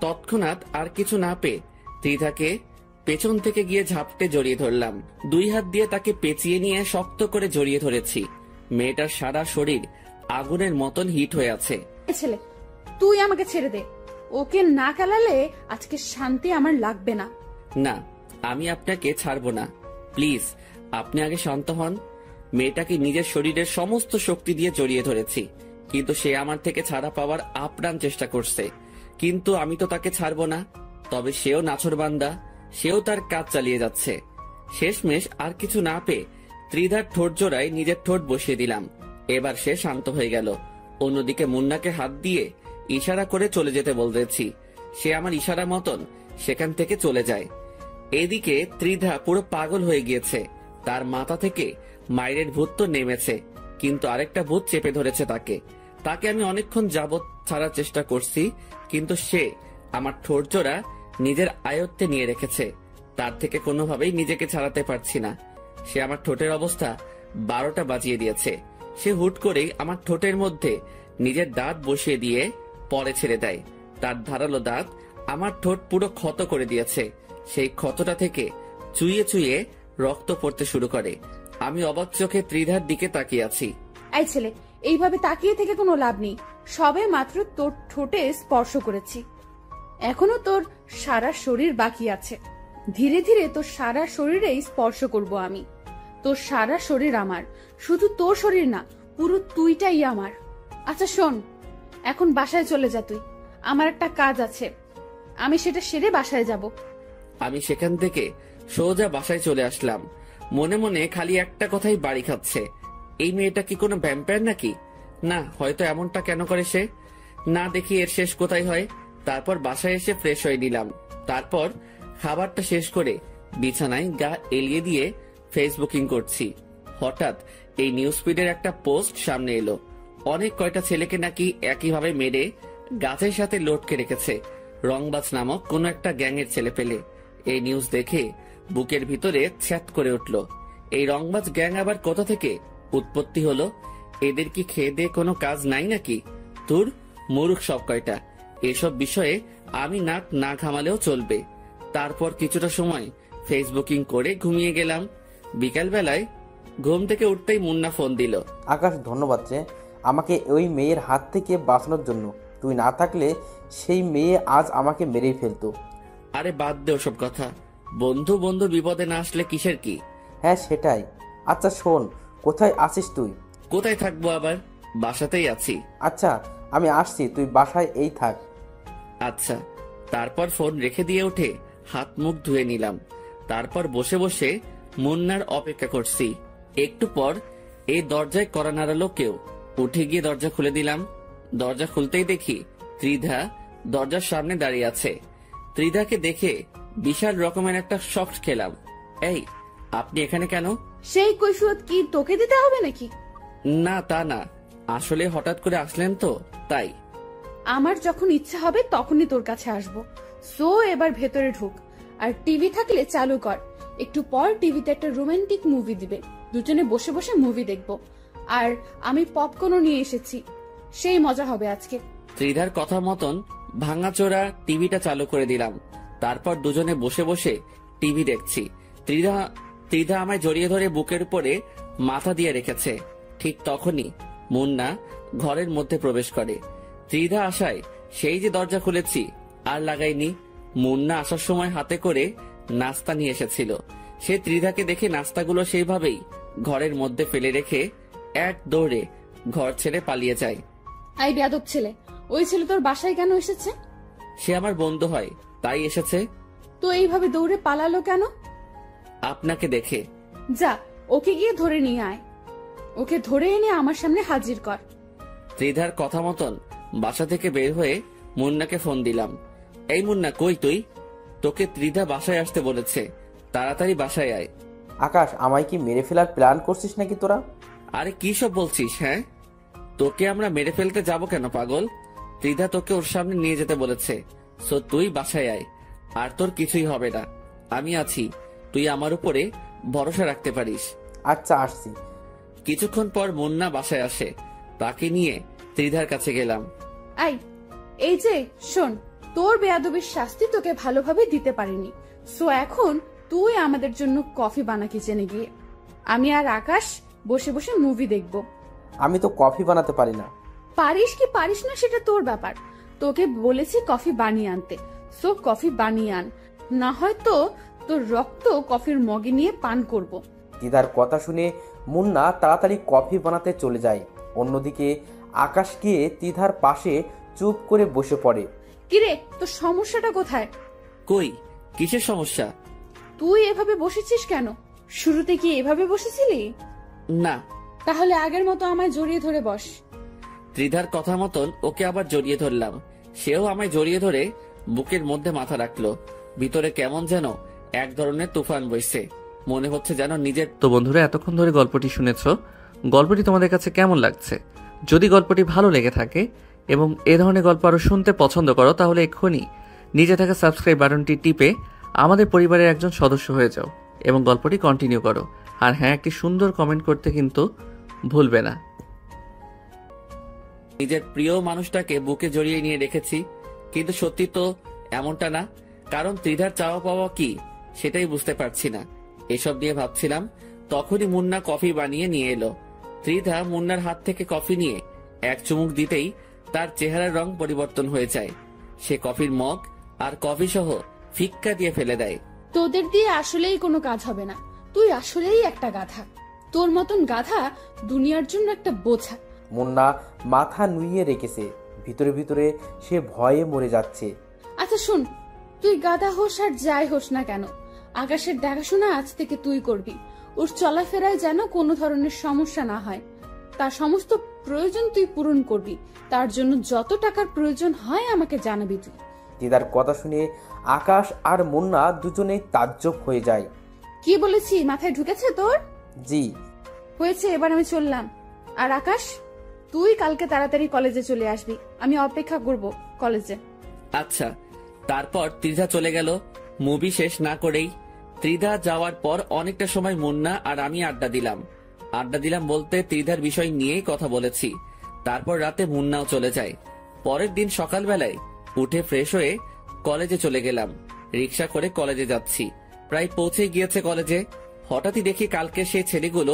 তৎক্ষণাৎ আর কিছু না পেয়ে ত্রিধাকে পেছন থেকে গিয়ে ঝাপটে জড়িয়ে ধরলাম। 2 হাত দিয়ে তাকে পেঁচিয়ে নিয়ে শক্ত করে জড়িয়ে ধরেছি। মেয়েটার সারা শরীর আগুনের মতন হিট হয়ে আছে। এই ছেলে তুই আমাকে ছেড়ে দে, ওকে না খেলালে আজকে শান্তি আমার লাগবে না। না, আমি আপনাকে ছাড়বো না, প্লিজ আপনি আগে শান্ত হন। মেয়েটাকে নিজের শরীরের সমস্ত শক্তি দিয়ে জড়িয়ে ধরেছি, কিন্তু সে আমার থেকে ছাড়া পাওয়ার আপ্রাণ চেষ্টা করছে, কিন্তু আমি তো তাকে ছাড়বো না। তবে সেও নাছোড়বান্দা, সেও তার কাজ চালিয়ে যাচ্ছে। শেষমেশ আর কিছু না পেয়ে ত্রিধার ঠোঁট জোড়ায় নিজের ঠোঁট বসিয়ে দিলাম। এবার সে শান্ত হয়ে গেল। অন্যদিকে মুন্নাকে হাত দিয়ে ইশারা করে চলে যেতে বলতেছি, সে আমার ইশারা মতন সেখান থেকে চলে যায়। এদিকে ত্রিধা পুরো পাগল হয়ে গিয়েছে। তার মাথা থেকে মায়ের ভূত তো নেমেছে, কিন্তু আরেকটা ভূত চেপে ধরেছে তাকে। তাকে আমি অনেকক্ষণ যাবৎ ছাড়ার চেষ্টা করছি, কিন্তু সে আমার ঠোঁট জোড়া নিজের আয়ত্তে নিয়ে রেখেছে। তার থেকে কোনোভাবেই নিজেকে ছাড়াতে পারছি না। সে আমার ঠোঁটের অবস্থা 12টা বাজিয়ে দিয়েছে। সে হুট করেই আমার ঠোঁটের মধ্যে নিজের দাঁত বসিয়ে দিয়ে পরে ছেড়ে দেয়। তার ধারালো দাঁত আমার ঠোঁট পুরো ক্ষত করে দিয়েছে। সেই ক্ষতটা থেকে চুইয়ে চুইয়ে রক্ত পড়তে শুরু করে। আমি অবাক চোখে ত্রিধার দিকে তাকিয়ে আছি। এই ছেলে এইভাবে তাকিয়ে থেকে কোনো লাভ নেই, সবে মাত্র তোর ঠোঁটে স্পর্শ করেছি, এখনো তোর সারা শরীর বাকি আছে। ধীরে ধীরে তোর সারা শরীরেই স্পর্শ করব আমি। তোর সারা শরীর আমার, শুধু তোর শরীর না, পুরো তুইটাই আমার। আচ্ছা শোন, এখন বাসায় চলে যা তুই, আমার একটা কাজ আছে, আমি সেটা সেরে বাসায় যাব। আমি সেখান থেকে সোজা বাসায় চলে আসলাম। মনে মনে খালি একটা কথাই বাড়ি খাচ্ছে, এই মেয়েটা কি কোনো ভ্যাম্পায়ার নাকি? না, হয়তো এমনটা কেন করে সে, না দেখি এর শেষ কোথায় হয়। তারপর বাসায় এসে ফ্রেশ হয়ে নিলাম। তারপর খাবারটা শেষ করে বিছানায় গা এলিয়ে দিয়ে ফেসবুকিং করছি। হঠাৎ এই নিউজ ফিডের একটা পোস্ট সামনে এলো। অনেক কয়টা ছেলেকে নাকি একইভাবে মেরে গাছের সাথে লটকে রেখেছে রংবাজ নামক কোন একটা গ্যাংয়ের ছেলে পেলে। এই নিউজ দেখে বুকের ভিতরে ছ্যাত করে উঠল। এই রংবাজ গ্যাং আবার কোথা থেকে উৎপত্তি হলো? এদের কি খেয়ে দিয়ে কোনো কাজ নাই নাকি? তোর মূর্খ সব কয়টা। এসব বিষয়ে আমি নাক না ঘামালেও চলবে। তারপর কিছুটা সময় ফেসবুকিং করে ঘুমিয়ে গেলাম। বিকাল বেলায় ঘুম থেকে উঠতেই মুন্না ফোন দিল। আকাশ ধন্যবাদ রে আমাকে ওই মেয়ের হাত থেকে বাঁচানোর জন্য। তুই না থাকলে সেই মেয়ে আজ আমাকে মেরেই ফেলতো। আরে বাদ দে ওসব কথা, বন্ধু বন্ধু বিপদে না আসলে কিসের কি? হ্যাঁ সেটাই। আচ্ছা শোন, কোথায় আছিস তুই? কোথায় থাকবো আবার? বাসাতেই আছি। আচ্ছা, আমি আসছি, তুই বাসায় এই থাক। আচ্ছা। তারপর ফোন রেখে দিয়ে উঠে হাত মুখ ধুয়ে নিলাম। তারপর বসে বসে মুন্নার অপেক্ষা করছি। একটু পর এই দরজায় কড়া নাড়ালো কেউ। উঠে গিয়ে দরজা খুলে দিলাম। দরজা খুলতেই দেখি ত্রিধা দরজার সামনে দাঁড়িয়ে আছে। ত্রিধাকে দেখে বিশাল রকমের একটা শক খেলাম। এই, আপনি এখানে কেন? সেই কৈফিয়ত কি তোকে দিতে হবে নাকি? না, তা না, আসলে হঠাৎ করে আসলেন তো তাই। আমার যখন ইচ্ছা হবে তখনই তোর কাছে আসবো। সো এবার ভেতরে ঢুক, আর টিভি থাকলে চালু কর। একটু পর টিভিতে একটা রোমান্টিক মুভি দিবে, দুজনে বসে বসে মুভি দেখবো। আর আমি পপকর্নও নিয়ে এসেছি, সেই মজা হবে আজকে। ত্রিধার কথা মতন ভাঙাচোরা টিভিটা চালু করে দিলাম। তারপর দুজনে বসে বসে টিভি দেখছি। ত্রিধা আমায় জড়িয়ে ধরে বুকের উপরে মাথা দিয়ে রেখেছে। ঠিক তখনই মুন্না ঘরের মধ্যে প্রবেশ করে। ত্রিধা আসায় সেই যে দরজা খুলেছি আর লাগাইনি। মুন্না আসার সময় হাতে করে নাস্তা নিয়ে এসেছিল। সে ত্রিধাকে দেখে নাস্তাগুলো সেইভাবেই ঘরের মধ্যে ফেলে রেখে এক দৌড়ে ঘর ছেড়ে পালিয়ে যায়। আই বেয়াদব ছেলে, ওই ছেলে তোর বাসায় কেন এসেছে? সে আমার বন্ধু হয়, তাই এসেছে। তো এইভাবে দৌড়ে পালালো কেন? আপনাকে দেখে। যা, ওকে গিয়ে ধরে নিয়ে আয়। ওকে ধরে এনে আমার সামনে হাজির কর। ত্রিধার কথা মতন বাসা থেকে বের হয়ে মুন্নাকে ফোন দিলাম। এই মুন্না, কই তুই? তোকে ত্রিধা বাসায় আসতে বলেছে, তাড়াতাড়ি বাসায় আয়। আকাশ, আমায় কি মেরে ফেলার প্ল্যান করছিস নাকি তোরা? আরে কি সব বলছিস? হ্যাঁ, তোকে আমরা মেরে ফেলতে যাব কেন পাগল? ত্রিধা তোকে ওর সামনে নিয়ে যেতে বলেছে। সো তুই বাসায় আয়, আর তোর কিছুই হবে না। আমি আছি, তুই আমার উপরে ভরসা রাখতে পারিস। আচ্ছা, আসছি। কিছুক্ষণ পর মুন্না বাসায় আসে। তাকে নিয়ে ত্রিধার কাছে গেলাম। আই, এই যে শোন, তোর বেয়াদবির শাস্তি তোকে ভালোভাবে দিতে পারিনি। সো এখন তুই আমাদের জন্য কফি বানা কিচেনে গিয়ে। আমি আর আকাশ বসে বসে মুভি দেখব। আমি তো কফি বানাতে পারি না। পারিস কি পারিস না সেটা তোর ব্যাপার। তোকে বলেছি কফি বানিয়ে আনতে, সো কফি বানিয়ে আন, না হয় তো তোর রক্ত কফির মগে নিয়ে পান করব। দিদার কথা শুনে মুন্না তাড়াতাড়ি কফি বানাতে চলে যায়। অন্যদিকে আকাশ গিয়ে তিধার পাশে চুপ করে বসে পড়ে। কিরে, তোর সমস্যাটা কোথায়? কই, কিসের সমস্যা? তুই এভাবে বসেছিস কেন? শুরুতে কি এভাবে বসেছিলি? না। তাহলে আগের মতো আমায় জড়িয়ে ধরে বস। ত্রিধার কথা মতন ওকে আবার জড়িয়ে ধরলাম। সেও আমায় জড়িয়ে ধরে বুকের মধ্যে মাথা রাখলো। ভিতরে কেমন যেন এক ধরনের তুফান বইছে, মনে হচ্ছে যেন নিজের। তো বন্ধুরা, এতক্ষণ ধরে গল্পটি শুনেছ। গল্পটি তোমাদের কাছে কেমন লাগছে? যদি গল্পটি ভালো লেগে থাকে এবং এ ধরনের গল্প আরো শুনতে পছন্দ করো, তাহলে এক্ষুনি নিচে থাকা সাবস্ক্রাইব বাটনটি টিপে আমাদের পরিবারের একজন সদস্য হয়ে যাও এবং গল্পটি কন্টিনিউ করো। আর হ্যাঁ, একটি সুন্দর কমেন্ট করতে কিন্তু ভুলবে না। নিজের প্রিয় মানুষটাকে বুকে জড়িয়ে নিয়ে রেখেছি, কিন্তু সত্যি তো এমনটা না। কারণ ত্রিধার চাওয়া পাওয়া কি সেটাই বুঝতে পারছি না। এসব নিয়ে ভাবছিলাম, তখনই মুন্না কফি বানিয়ে নিয়ে এলো। ত্রিধা মুন্নার হাত থেকে কফি নিয়ে এক চুমুক দিতেই তার চেহারার রং পরিবর্তন হয়ে যায়। সে কফির মগ আর কফি সহ ফিক্কা দিয়ে ফেলে দেয়। তোদের দিয়ে আসলেই কোনো কাজ হবে না। তুই আসলেই একটা গাধা। তোর মতন গাধা দুনিয়ার জন্য একটা বোঝা। মুন্না মাথা নুইয়ে রেখেছে। ভিতরে ভিতরে সে ভয়ে মরে যাচ্ছে। আচ্ছা শোন, তুই গাধা হোস আর যাই হোস না কেন, আকাশের দেখাশোনা আজ থেকে তুই করবি। ওর চলাফেরায় যেন কোনো ধরনের সমস্যা না হয়। তার সমস্ত প্রয়োজন তুই পূরণ করবি। তার জন্য যত টাকার প্রয়োজন হয় আমাকে জানাবি তুই। দিদার কথা শুনে আকাশ আর মুন্না দুজনেই তাজ্জব হয়ে যায়। কি বলেছি মাথায় ঢুকেছে তোর? জি হয়েছে, এবার আমি চললাম। আর আকাশ, তুই কালকে তাড়াতাড়ি কলেজে চলে আসবি, আমি অপেক্ষা করব কলেজে। আচ্ছা। তারপর ত্রিধা চলে গেল মুভি শেষ না করেই। ত্রিধা যাওয়ার পর অনেকটা সময় মুন্না আর আমি আড্ডা দিলাম বলতে ত্রিধার বিষয় নিয়েই কথা বলেছি। তারপর রাতে মুন্নাও চলে যায়। পরের দিন সকালবেলায় উঠে ফ্রেশ হয়ে কলেজে চলে গেলাম। রিক্সা করে কলেজে যাচ্ছি, প্রায় পৌঁছে গিয়েছে কলেজে। হঠাৎই দেখি কালকে সেই ছেলেগুলো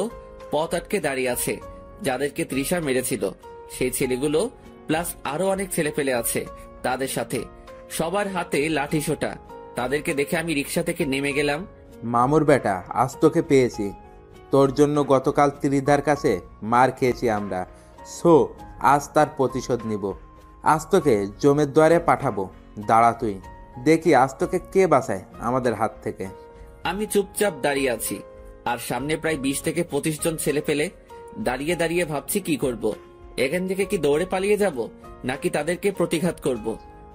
পথ আটকে দাঁড়িয়ে আছে যাদেরকে তৃষা মেরেছিল। সেই ছেলেগুলো প্লাস আরো অনেক ছেলে পেলে আছে তাদের সাথে, সবার হাতে লাঠি সোটা। তাদেরকে দেখে আমি রিক্সা থেকে নেমে গেলাম। মামুর বেটা, আজ তোকে পেয়েছি। তোর জন্য গতকাল ত্রিধার কাছে মার খেয়েছি আমরা। সো আজ তার প্রতিশোধ নিব। আজ তোকে জমের দ্বারে পাঠাবো। দাঁড়া তুই, দেখি আজ তোকে কে বাঁচায় আমাদের হাত থেকে। আমি চুপচাপ দাঁড়িয়ে আছি, আর সামনে প্রায় 20 থেকে 25 জন ছেলে পেলে দাঁড়িয়ে দাঁড়িয়ে ভাবছি কি করব। এখান থেকে কি দৌড়ে পালিয়ে যাব, নাকি তাদেরকে প্রতিঘাত করব।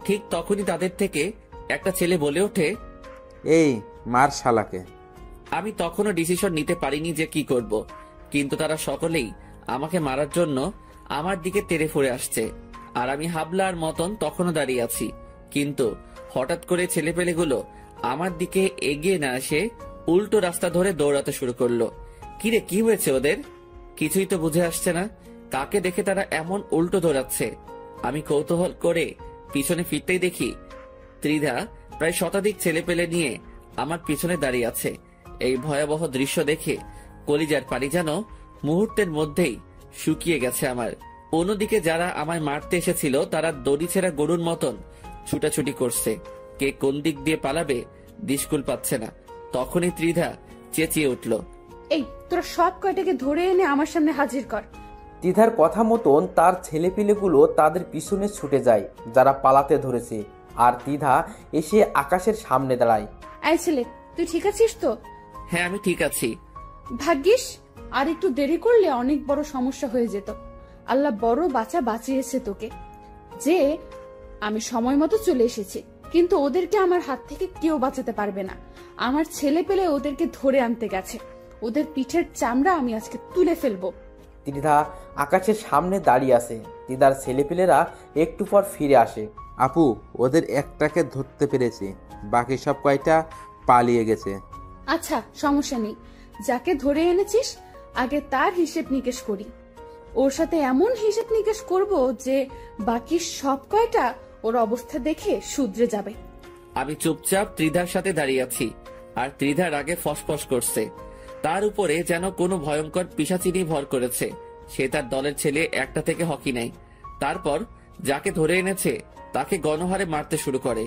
ঠিক তখনই তাদের থেকে একটা ছেলে বলে ওঠে, এই মার শালাকে। আমি তখনও ডিসিশন নিতে পারিনি যে কি করব, কিন্তু তারা সকলেই আমাকে মারার জন্য আমার দিকে তেড়ে ফুড়ে আসছে, আর আমি হাবলার মতন তখনও দাঁড়িয়ে আছি। কিন্তু হঠাৎ করে ছেলেপেলেগুলো আমার দিকে এগিয়ে না এসে উল্টো রাস্তা ধরে দৌড়াতে শুরু করলো। কিরে, কি হয়েছে ওদের? কিছুই তো বুঝে আসছে না, কাকে দেখে তারা এমন উল্টো দৌড়াচ্ছে। আমি কৌতূহল করে পিছনে ফিরতেই দেখি ত্রিধা প্রায় শতাধিক ছেলেপেলে নিয়ে আমার পিছনে দাঁড়িয়ে আছে। এই ভয়াবহ দৃশ্য দেখে কলিজার পানি যেন মুহূর্তের মধ্যেই শুকিয়ে গেছে আমার। অন্যদিকে যারা আমায় মারতে এসেছিল তারা দড়ি ছেঁড়া গরুর মতন ছুটাছুটি করছে। কে কোন দিক দিয়ে পালাবে দিশকুল পাচ্ছে না। তখনই ত্রিধা চেঁচিয়ে উঠল, এই তোরা সব কয়টাকে ধরে এনে আমার সামনে হাজির কর। ত্রিধার কথা মতন তার ছেলেপিলেগুলো তাদের পিছনে ছুটে যায় যারা পালাতে ধরেছে, আর ত্রিধা এসে আকাশের সামনে দাঁড়ায়। এই ছেলে, তুই ঠিক আছিস তো? হ্যাঁ, আমি ঠিক আছি। ভাগ্যিস, আর একটু দেরি করলে অনেক বড় সমস্যা হয়ে যেত। আল্লাহ বড় বাঁচিয়েছে তোকে, যে আমি সময় মতো চলে এসেছি। কিন্তু ওদেরকে আমার হাত থেকে কেউ বাঁচাতে পারবে না। আমার ছেলে পেলে ওদেরকে ধরে আনতে গেছে। ওদের পিঠের চামড়া আমি আজকে তুলে ফেলবো। ত্রিধা আকাশের সামনে দাঁড়িয়ে আছে। ত্রিধার ছেলেপিলেরা একটু পর ফিরে আসে। আপু, ওদের একটাকে ধরতে পেরেছি, বাকি সব কয়টা পালিয়ে গেছে। আচ্ছা, সমস্যা নেই। যাকে ধরে এনেছিস আগে তার হিসেব নিকেশ করি। ওর সাথে এমন হিসেব নিকেশ করব যে বাকি সব কয়টা ওর অবস্থা দেখে শুধরে যাবে। আমি চুপচাপ ত্রিধার সাথে দাঁড়িয়ে আছি, আর ত্রিধার আগে ফসফস করছে। তার উপরে যেন কোনো ভয়ঙ্কর পিশাচিনি ভর করেছে। সে তার দলের ছেলে একটা থেকে হকি নেয়। তারপর যাকে ধরে এনেছে তাকে গণহারে মারতে শুরু করে।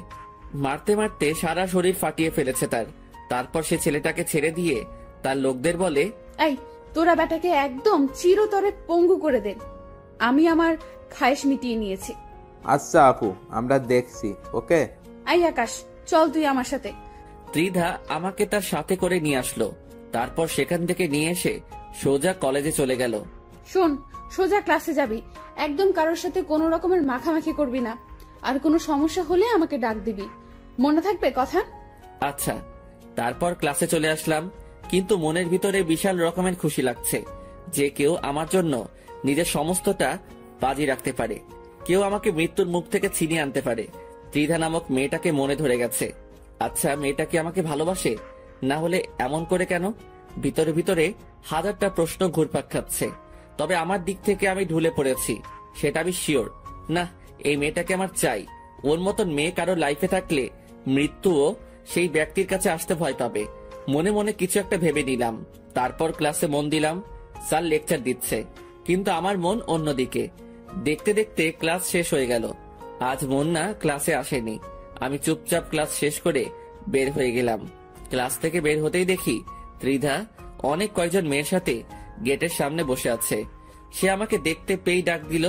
মারতে মারতে সারা শরীর ফাটিয়ে ফেলেছে তার। তারপর সে ছেলেটাকে ছেড়ে দিয়ে তার লোকদের বলে, এই তোরা বেটাকে একদম চিরতরে পঙ্গু করে দেন। আমি আমার খায়েশ মিটিয়ে নিয়েছি। আচ্ছা আপু, আমরা দেখছি। ওকে, এই আকাশ, চল তুই আমার সাথে। ত্রিধা আমাকে তার সাথে করে নিয়ে আসলো। তারপর সেখান থেকে নিয়ে এসে সোজা কলেজে চলে গেল। শোন, সোজা ক্লাসে যাবি, একদম কারোর সাথে কোনো রকমের মাখামাখি করবি না। আর কোনো সমস্যা হলে আমাকে ডাক দিবি, মনে থাকবে কথা? আচ্ছা। তারপর ক্লাসে চলে আসলাম, কিন্তু মনের ভিতরে বিশাল রকমের খুশি লাগছে যে কেউ আমার জন্য নিজের সমস্তটা বাজি রাখতে পারে, কেউ আমাকে মৃত্যুর মুখ থেকে ছিনিয়ে আনতে পারে। ত্রিধা নামক মেয়েটাকে মনে ধরে গেছে। আচ্ছা, মেয়েটা কি আমাকে ভালোবাসে? না হলে এমন করে কেন? ভিতরে ভিতরে হাজারটা প্রশ্ন ঘুরপাক খাচ্ছে। তবে আমার দিক থেকে আমি ঢুলে পড়েছি, সেটা আমি শিওর। না, এই মেয়েটাকে আমার চাই। ওর মতন মেয়ে কারো লাইফে থাকলে মৃত্যুও সেই ব্যক্তির কাছে আসতে ভয় পাবে। মনে মনে কিছু একটা ভেবে নিলাম। তারপর ক্লাসে মন দিলাম। স্যার লেকচার দিচ্ছে, কিন্তু আমার মন অন্যদিকে। দেখতে দেখতে ক্লাস শেষ হয়ে গেল। আজ মন না ক্লাসে আসেনি। আমি চুপচাপ ক্লাস শেষ করে বের হয়ে গেলাম। ক্লাস থেকে বের হতেই দেখি ত্রিধা অনেক কয়েকজন মেয়ের সাথে গেটের সামনে বসে আছে। সে আমাকে দেখতে পেয়ে ডাক দিল,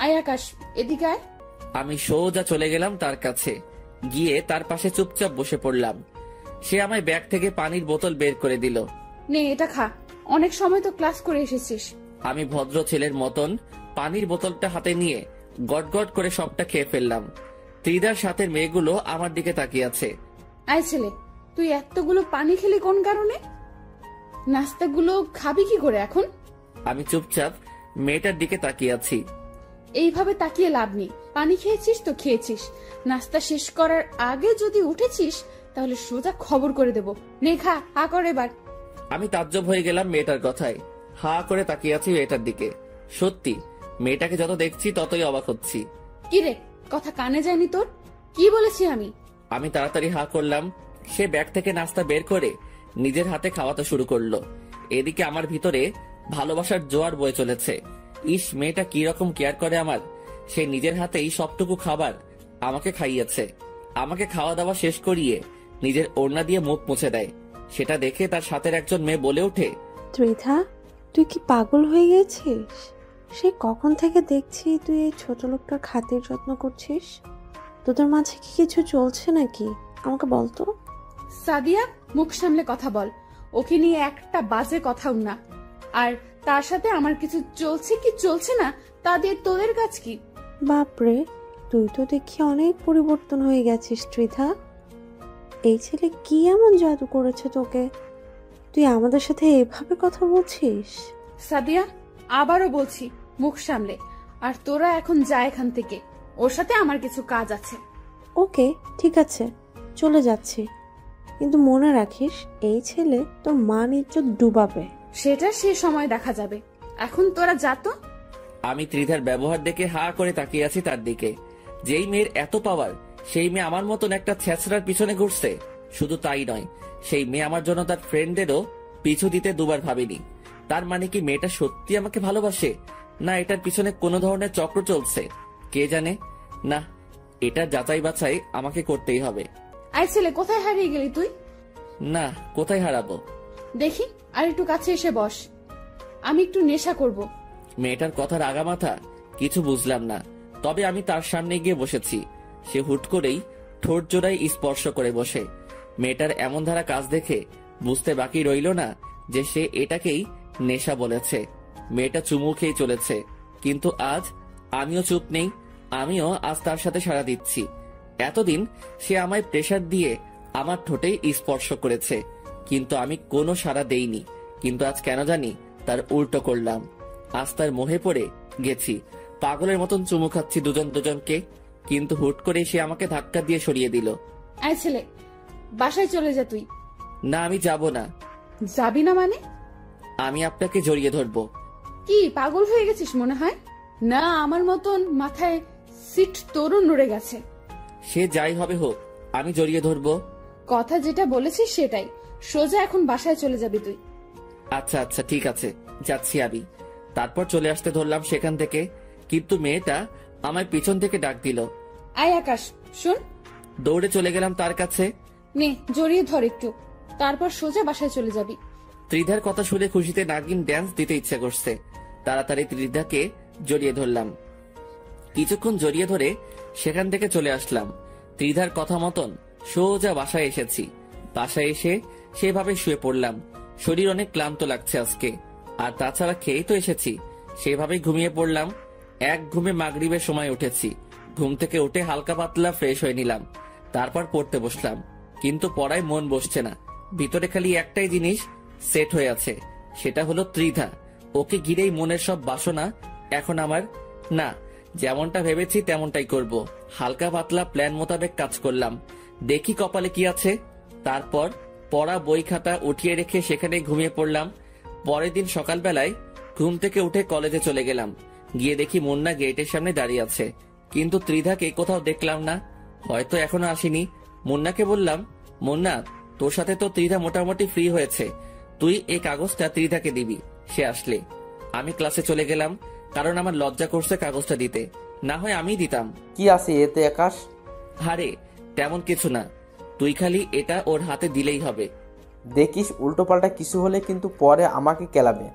আয় আকাশ, এদিকে আয়। আমি সোজা চলে গেলাম তার কাছে, গিয়ে তার পাশে চুপচাপ বসে পড়লাম। সে আমায় ব্যাগ থেকে পানির বোতল বের করে দিল। নে, এটা খা, অনেক সময় তো ক্লাস করে এসেছিস। আমি ভদ্র ছেলের মতন পানির বোতলটা হাতে নিয়ে গটগট করে সবটা খেয়ে ফেললাম। ত্রিধার সাথে মেয়েগুলো আমার দিকে তাকিয়ে আছে। আয় ছেলে, তুই এতগুলো পানি খেলি কোন কারণে? নাস্তাগুলো খাবি কি করে এখন? আমি চুপচাপ মেয়েটার দিকে তাকিয়ে আছি। এইভাবে তাকিয়ে লাভ নেই। পানি খেয়েছিস তো খেয়েছিস, নাস্তা শেষ করার আগে যদি উঠেছিস তাহলে সোজা খবর করে দেব। নে খা, হা কর এবার। আমি তাজ্জব হয়ে গেলাম মেয়েটার কথায়। হা করে তাকিয়ে আছি মেয়েটার দিকে। সত্যি, মেয়েটাকে যত দেখছি ততই অবাক হচ্ছি। কি রে, কথা কানে যায়নি তোর? কি বলেছি আমি? আমি তাড়াতাড়ি হা করলাম। সে ব্যাগ থেকে নাস্তা বের করে নিজের হাতে খাওয়াতে শুরু করলো। এদিকে আমার ভিতরে ভালোবাসার জোয়ার বয়ে চলেছে। ইস, মেয়েটা কি রকম কেয়ার করে আমার। সে নিজের হাতেই সবটুকু খাবার আমাকে খাইয়েছে। আমাকে খাওয়া দাওয়া শেষ করিয়ে নিজের ওড়না দিয়ে মুখ মুছে দেয়। সেটা দেখে তার সাথের একজন মেয়ে বলে ওঠে, ত্রিধা, তুই কি পাগল হয়ে গেছিস? সে কখন থেকে দেখছি তুই এই ছোট লোকটার খাতির যত্ন করছিস। তোদের মাঝে কি কিছু চলছে নাকি? আমাকে বলতো। সাদিয়া, মুখ সামলে কথা বল। ওকে নিয়ে একটা বাজে কথাও না। আর তার সাথে আমার কিছু চলছে কি চলছে না তা দিয়ে তোদের কাজ কি? বাপরে, তুই তো দেখি অনেক পরিবর্তন হয়ে গেছিস ত্রিধা। এই ছেলে কি এমন জাদু করেছে তোকে, তুই আমাদের সাথে এভাবে কথা বলছিস? সাদিয়া, আবারও বলছি, মুখ সামলে। আর তোরা এখন যা এখান থেকে, ওর সাথে আমার কিছু কাজ আছে। ওকে, ঠিক আছে, চলে যাচ্ছি। কিন্তু মনে রাখিস, এই ছেলে তোর মান ইজ্জত ডুবাবে। সেটা সে সময় দেখা যাবে, এখন তোরা যা তো। আমি ত্রিধার ব্যবহার দেখে হা করে তাকিয়ে আছি তার দিকে। যেই মেয়ের এত পাওয়ার, সেই মেয়ে আমার মতন একটা ছেঁচড়ার পিছনে ঘুরছে। শুধু তাই নয়, সেই মেয়ে আমার জন্য তার ফ্রেন্ডেরও পিছু দিতে দুবার ভাবিনি। তার মানে কি মেয়েটা সত্যি আমাকে ভালোবাসে, না এটার পিছনে কোনো ধরনের চক্র চলছে? কে জানে। না, এটা যাচাই বাছাই আমাকে করতেই হবে। আই ছেলে, কোথায় হারিয়ে গেলি তুই? না, কোথায় হারাবো? দেখি, আর একটু কাছে এসে বস, আমি একটু নেশা করব। মেয়েটার কথার আগামাথা কিছু বুঝলাম না, তবে আমি তার সামনে গিয়ে বসেছি। সে হুট করেই ঠোঁট জোড়ায় স্পর্শ করে বসে। মেয়েটার এমন ধারা কাজ দেখে বুঝতে বাকি রইল না যে সে এটাকেই নেশা বলেছে। মেয়েটা চুমু খেয়ে চলেছে, কিন্তু আজ আমিও চুপ নেই। আমিও আজ তার সাথে সাড়া দিচ্ছি। এতদিন সে আমায় প্রেসার দিয়ে আমার ঠোঁটেই স্পর্শ করেছে, কিন্তু আমি কোনো সাড়া দেইনি। কিন্তু আজ কেন জানি তার উল্টো করলাম। আজ তার মোহে পড়ে গেছি, পাগলের মতন চুমু খাচ্ছি দুজন দুজনকে। কিন্তু হুট করে সে আমাকে ধাক্কা দিয়ে সরিয়ে দিল। আই ছেলে, বাসায় চলে যা তুই। না, আমি যাব না। যাবি না মানে? আমি আপনাকে জড়িয়ে ধরবো। কি পাগল হয়ে গেছিস মনে হয়? না, আমার মতন মাথায় সিট তোরও নড়ে গেছে। সে যাই হবে হোক, আমি জড়িয়ে ধরবো। কথা যেটা বলেছিস সেটাই। সোজা এখন বাসায় চলে যাবি তুই। আচ্ছা আচ্ছা, ঠিক আছে, যাচ্ছি আমি। তারপর চলে আসতে ধরলাম সেখান থেকে, কিন্তু মেয়েটা আমায় পিছন থেকে ডাক দিল। আয় আকাশ, শোন। দৌড়ে চলে গেলাম তার কাছে। নে, জড়িয়ে ধর একটু, তারপর সোজা বাসায় চলে যাবি। ত্রিধার কথা শুনে খুশিতে নাগিন ড্যান্স দিতে ইচ্ছে করছে। তাড়াতাড়ি ত্রিধাকে জড়িয়ে ধরলাম। কিছুক্ষণ জড়িয়ে ধরে সেখান থেকে চলে আসলাম। ত্রিধার কথা মতন সোজা বাসায় এসেছি। বাসায় এসে সেভাবে শুয়ে পড়লাম। শরীর অনেক ক্লান্ত লাগছে আজকে, আর তাছাড়া খেয়েই তো এসেছি। সেভাবে ঘুমিয়ে পড়লাম। এক ঘুমে মাগরিবের সময় উঠেছি। ঘুম থেকে উঠে হালকা পাতলা ফ্রেশ হয়ে নিলাম, তারপর পড়তে বসলাম। কিন্তু পড়ায় মন বসছে না। ভিতরে খালি একটাই জিনিস সেট হয়ে আছে, সেটা হলো ত্রিধা। ওকে ঘিরেই মনের সব বাসনা এখন আমার। না, যেমনটা ভেবেছি তেমনটাই করব। হালকা পাতলা প্ল্যান মোতাবেক কাজ করলাম। দেখি কপালে কি আছে। তারপর পড়া বই খাতা উঠিয়ে রেখে সেখানে ঘুমিয়ে পড়লাম। পরের দিন সকালবেলায় ঘুম থেকে উঠে কলেজে চলে গেলাম। গিয়ে দেখি মুন্না গেটের সামনে দাঁড়িয়ে আছে, কিন্তু ত্রিধাকে কোথাও দেখলাম না। হয়তো এখনো আসেনি। মুন্নাকে বললাম, মুন্না, তোর সাথে তো ত্রিধা মোটামুটি ফ্রি হয়েছে, তুই এই কাগজটা ত্রিধাকে দিবি সে আসলে। আমি ক্লাসে চলে গেলাম, কারণ আমার লজ্জা করছে কাগজটা দিতে। না হয় আমি দিতাম। কি আছে এতে আকাশ? হারে, তেমন কিছু না, তুই খালি এটা ওর হাতে দিলেই হবে। দেখিস উল্টোপাল্টা কিছু হলে কিন্তু পরে আমাকে কেলাবে।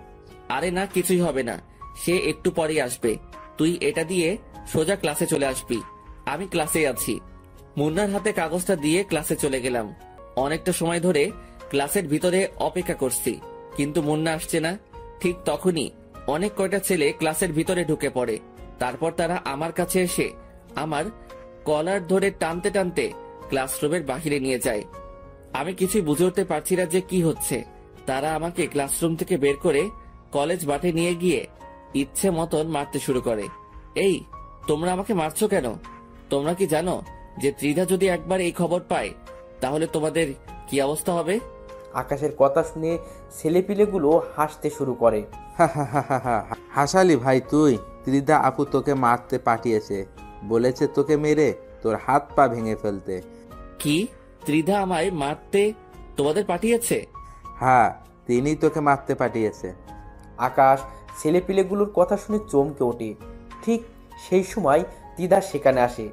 আরে না, কিছুই হবে না, সে একটু পরেই আসবে। তুই এটা দিয়ে সোজা ক্লাসে চলে আসবি। আমি ক্লাসে আছি। মুন্নার হাতে কাগজটা দিয়ে ক্লাসে চলে গেলাম। অনেকটা সময় ধরে ক্লাসের ভিতরে অপেক্ষা করছি, কিন্তু মুন্না আসছে না। ঠিক তখনই অনেক কয়টা ছেলে ক্লাসের ভিতরে ঢুকে পড়ে। তারপর তারা আমার কাছে এসে আমার কলার ধরে টানতে টানতে ক্লাসরুমের বাহিরে নিয়ে যায়। আমি কিছুই বুঝে উঠতে পারছি না যে কি হচ্ছে। তারা আমাকে ক্লাসরুম থেকে বের করে কলেজ মাঠে নিয়ে গিয়ে ইচ্ছে মতন মারতে শুরু করে। এই, তোমরা আমাকে মারছো কেন? তোমরা কি জানো যে ত্রিধা যদি একবার এই খবর পায় তাহলে তোমাদের কি অবস্থা হবে? আকাশের কথা শুনে ছেলেপিলেগুলো হাসতে শুরু করে। হাসালি ভাই তুই? ত্রিধা আপু তোকে মারতে পাঠিয়েছে, বলেছে তোকে মেরে তোর হাত পা ভেঙে ফেলতে। কি? ত্রিধা আমায় মারতে তোমাদের পাঠিয়েছে? হ্যাঁ, তিনি তোকে মারতে পাঠিয়েছে। আকাশ ছেলেপিলেগুলোর কথা শুনে চমকে ওঠে। ঠিক সেই সময় ত্রিধা সেখানে আসে।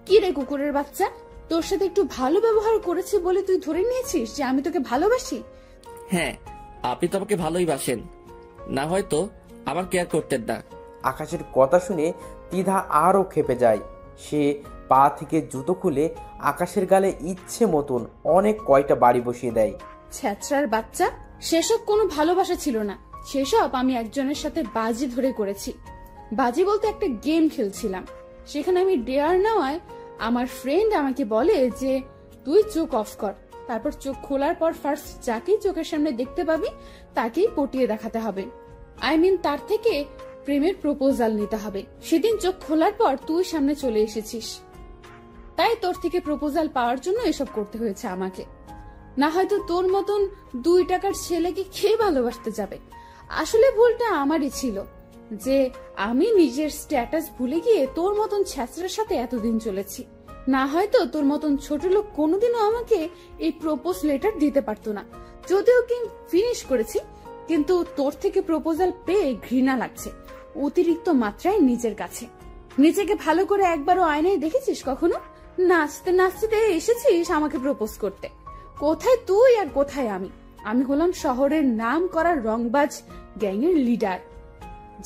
কি রে কুকুরের বাচ্চা, তোর সাথে একটু ভালো ব্যবহার করেছি বলে তুই ধরে নিয়েছিস যে আমি তোকে ভালোবাসি? হ্যাঁ, আপনি তো আমাকে ভালোই বাসেন, না হয়তো আমার কেয়ার করতেন না। আকাশের কথা শুনে ত্রিধা আরও ক্ষেপে যায়। সে পা থেকে জুতো খুলে আকাশের গালে ইচ্ছে মতন অনেক কয়টা বাড়ি বসিয়ে দেয়। ছ্যাঁচড়ার বাচ্চা, সেসব কোনো ভালোবাসা ছিল না। সেসব আমি একজনের সাথে বাজি ধরে করেছি। বাজি বলতে একটা গেম খেলছিলাম। সেখানে আমি ডেয়ার নেওয়ায় আমার ফ্রেন্ড আমাকে বলে যে তুই চোখ অফ কর, তারপর চোখ খোলার পর ফার্স্ট যাকেই চোখের সামনে দেখতে পাবি তাকেই পটিয়ে দেখাতে হবে। তার থেকে প্রেমের প্রপোজাল নিতে হবে। সেদিন চোখ খোলার পর তুই সামনে চলে এসেছিস, তাই তোর থেকে প্রপোজাল পাওয়ার জন্য এসব করতে হয়েছে আমাকে। না হয়তো তোর মতন 2 টাকার ছেলেকে খেয়ে ভালোবাসতে যাবে। আসলে ভুলটা আমারই ছিল যে আমি নিজের স্ট্যাটাস ভুলে গিয়ে তোর মতন ছ্যাঁচড়ার সাথে এতদিন চলেছি। না হয়তো তোর মতন ছোট লোক কোনোদিনও আমাকে এই প্রপোজ লেটার দিতে পারতো না। যদিও কি ফিনিশ করেছি, কিন্তু তোর থেকে প্রপোজাল পেয়ে ঘৃণা লাগছে অতিরিক্ত মাত্রায় নিজের কাছে। নিজেকে ভালো করে একবারও আয়নায় দেখেছিস কখনো? নাচতে নাচতে এসেছিস আমাকে প্রপোজ করতে। কোথায় তুই আর কোথায় আমি? আমি হলাম শহরের নাম করা রংবাজ গ্যাংয়ের লিডার,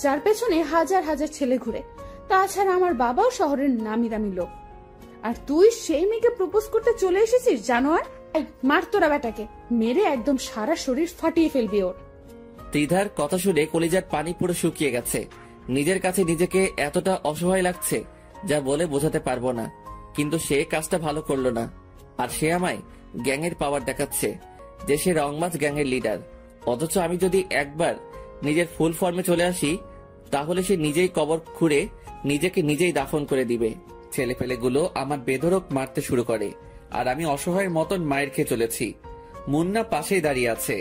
যার পেছনে হাজার হাজার ছেলে ঘুরে। তাছাড়া আমার বাবাও শহরের নামি দামি লোক। আর তুই সেই মেয়েকে প্রপোজ করতে চলে এসেছিস জানোয়ার। মার তোরা বেটাকে, মেরে একদম সারা শরীর ফাটিয়ে ফেলবি ওর। ত্রিধার কথা শুনে কলিজার পানি পুরো শুকিয়ে গেছে। নিজের কাছে নিজেকে এতটা অসহায় লাগছে যা বলে বোঝাতে পারবো না। কিন্তু সে কাজটা ভালো করলো না, আর সে আমায় গ্যাংয়ের পাওয়ার দেখাচ্ছে যে সে রংবাজ গ্যাংয়ের লিডার। অথচ আমি যদি একবার নিজের ফুল ফর্মে চলে আসি তাহলে সে নিজেই কবর খুঁড়ে নিজেকে নিজেই দাফন করে দিবে। ছেলেপেলেগুলো আমার বেধড়ক মারতে শুরু করে, আর আমি অসহায়ের মতন মায়ের খেয়ে চলেছি। মুন্না পাশেই দাঁড়িয়ে আছে।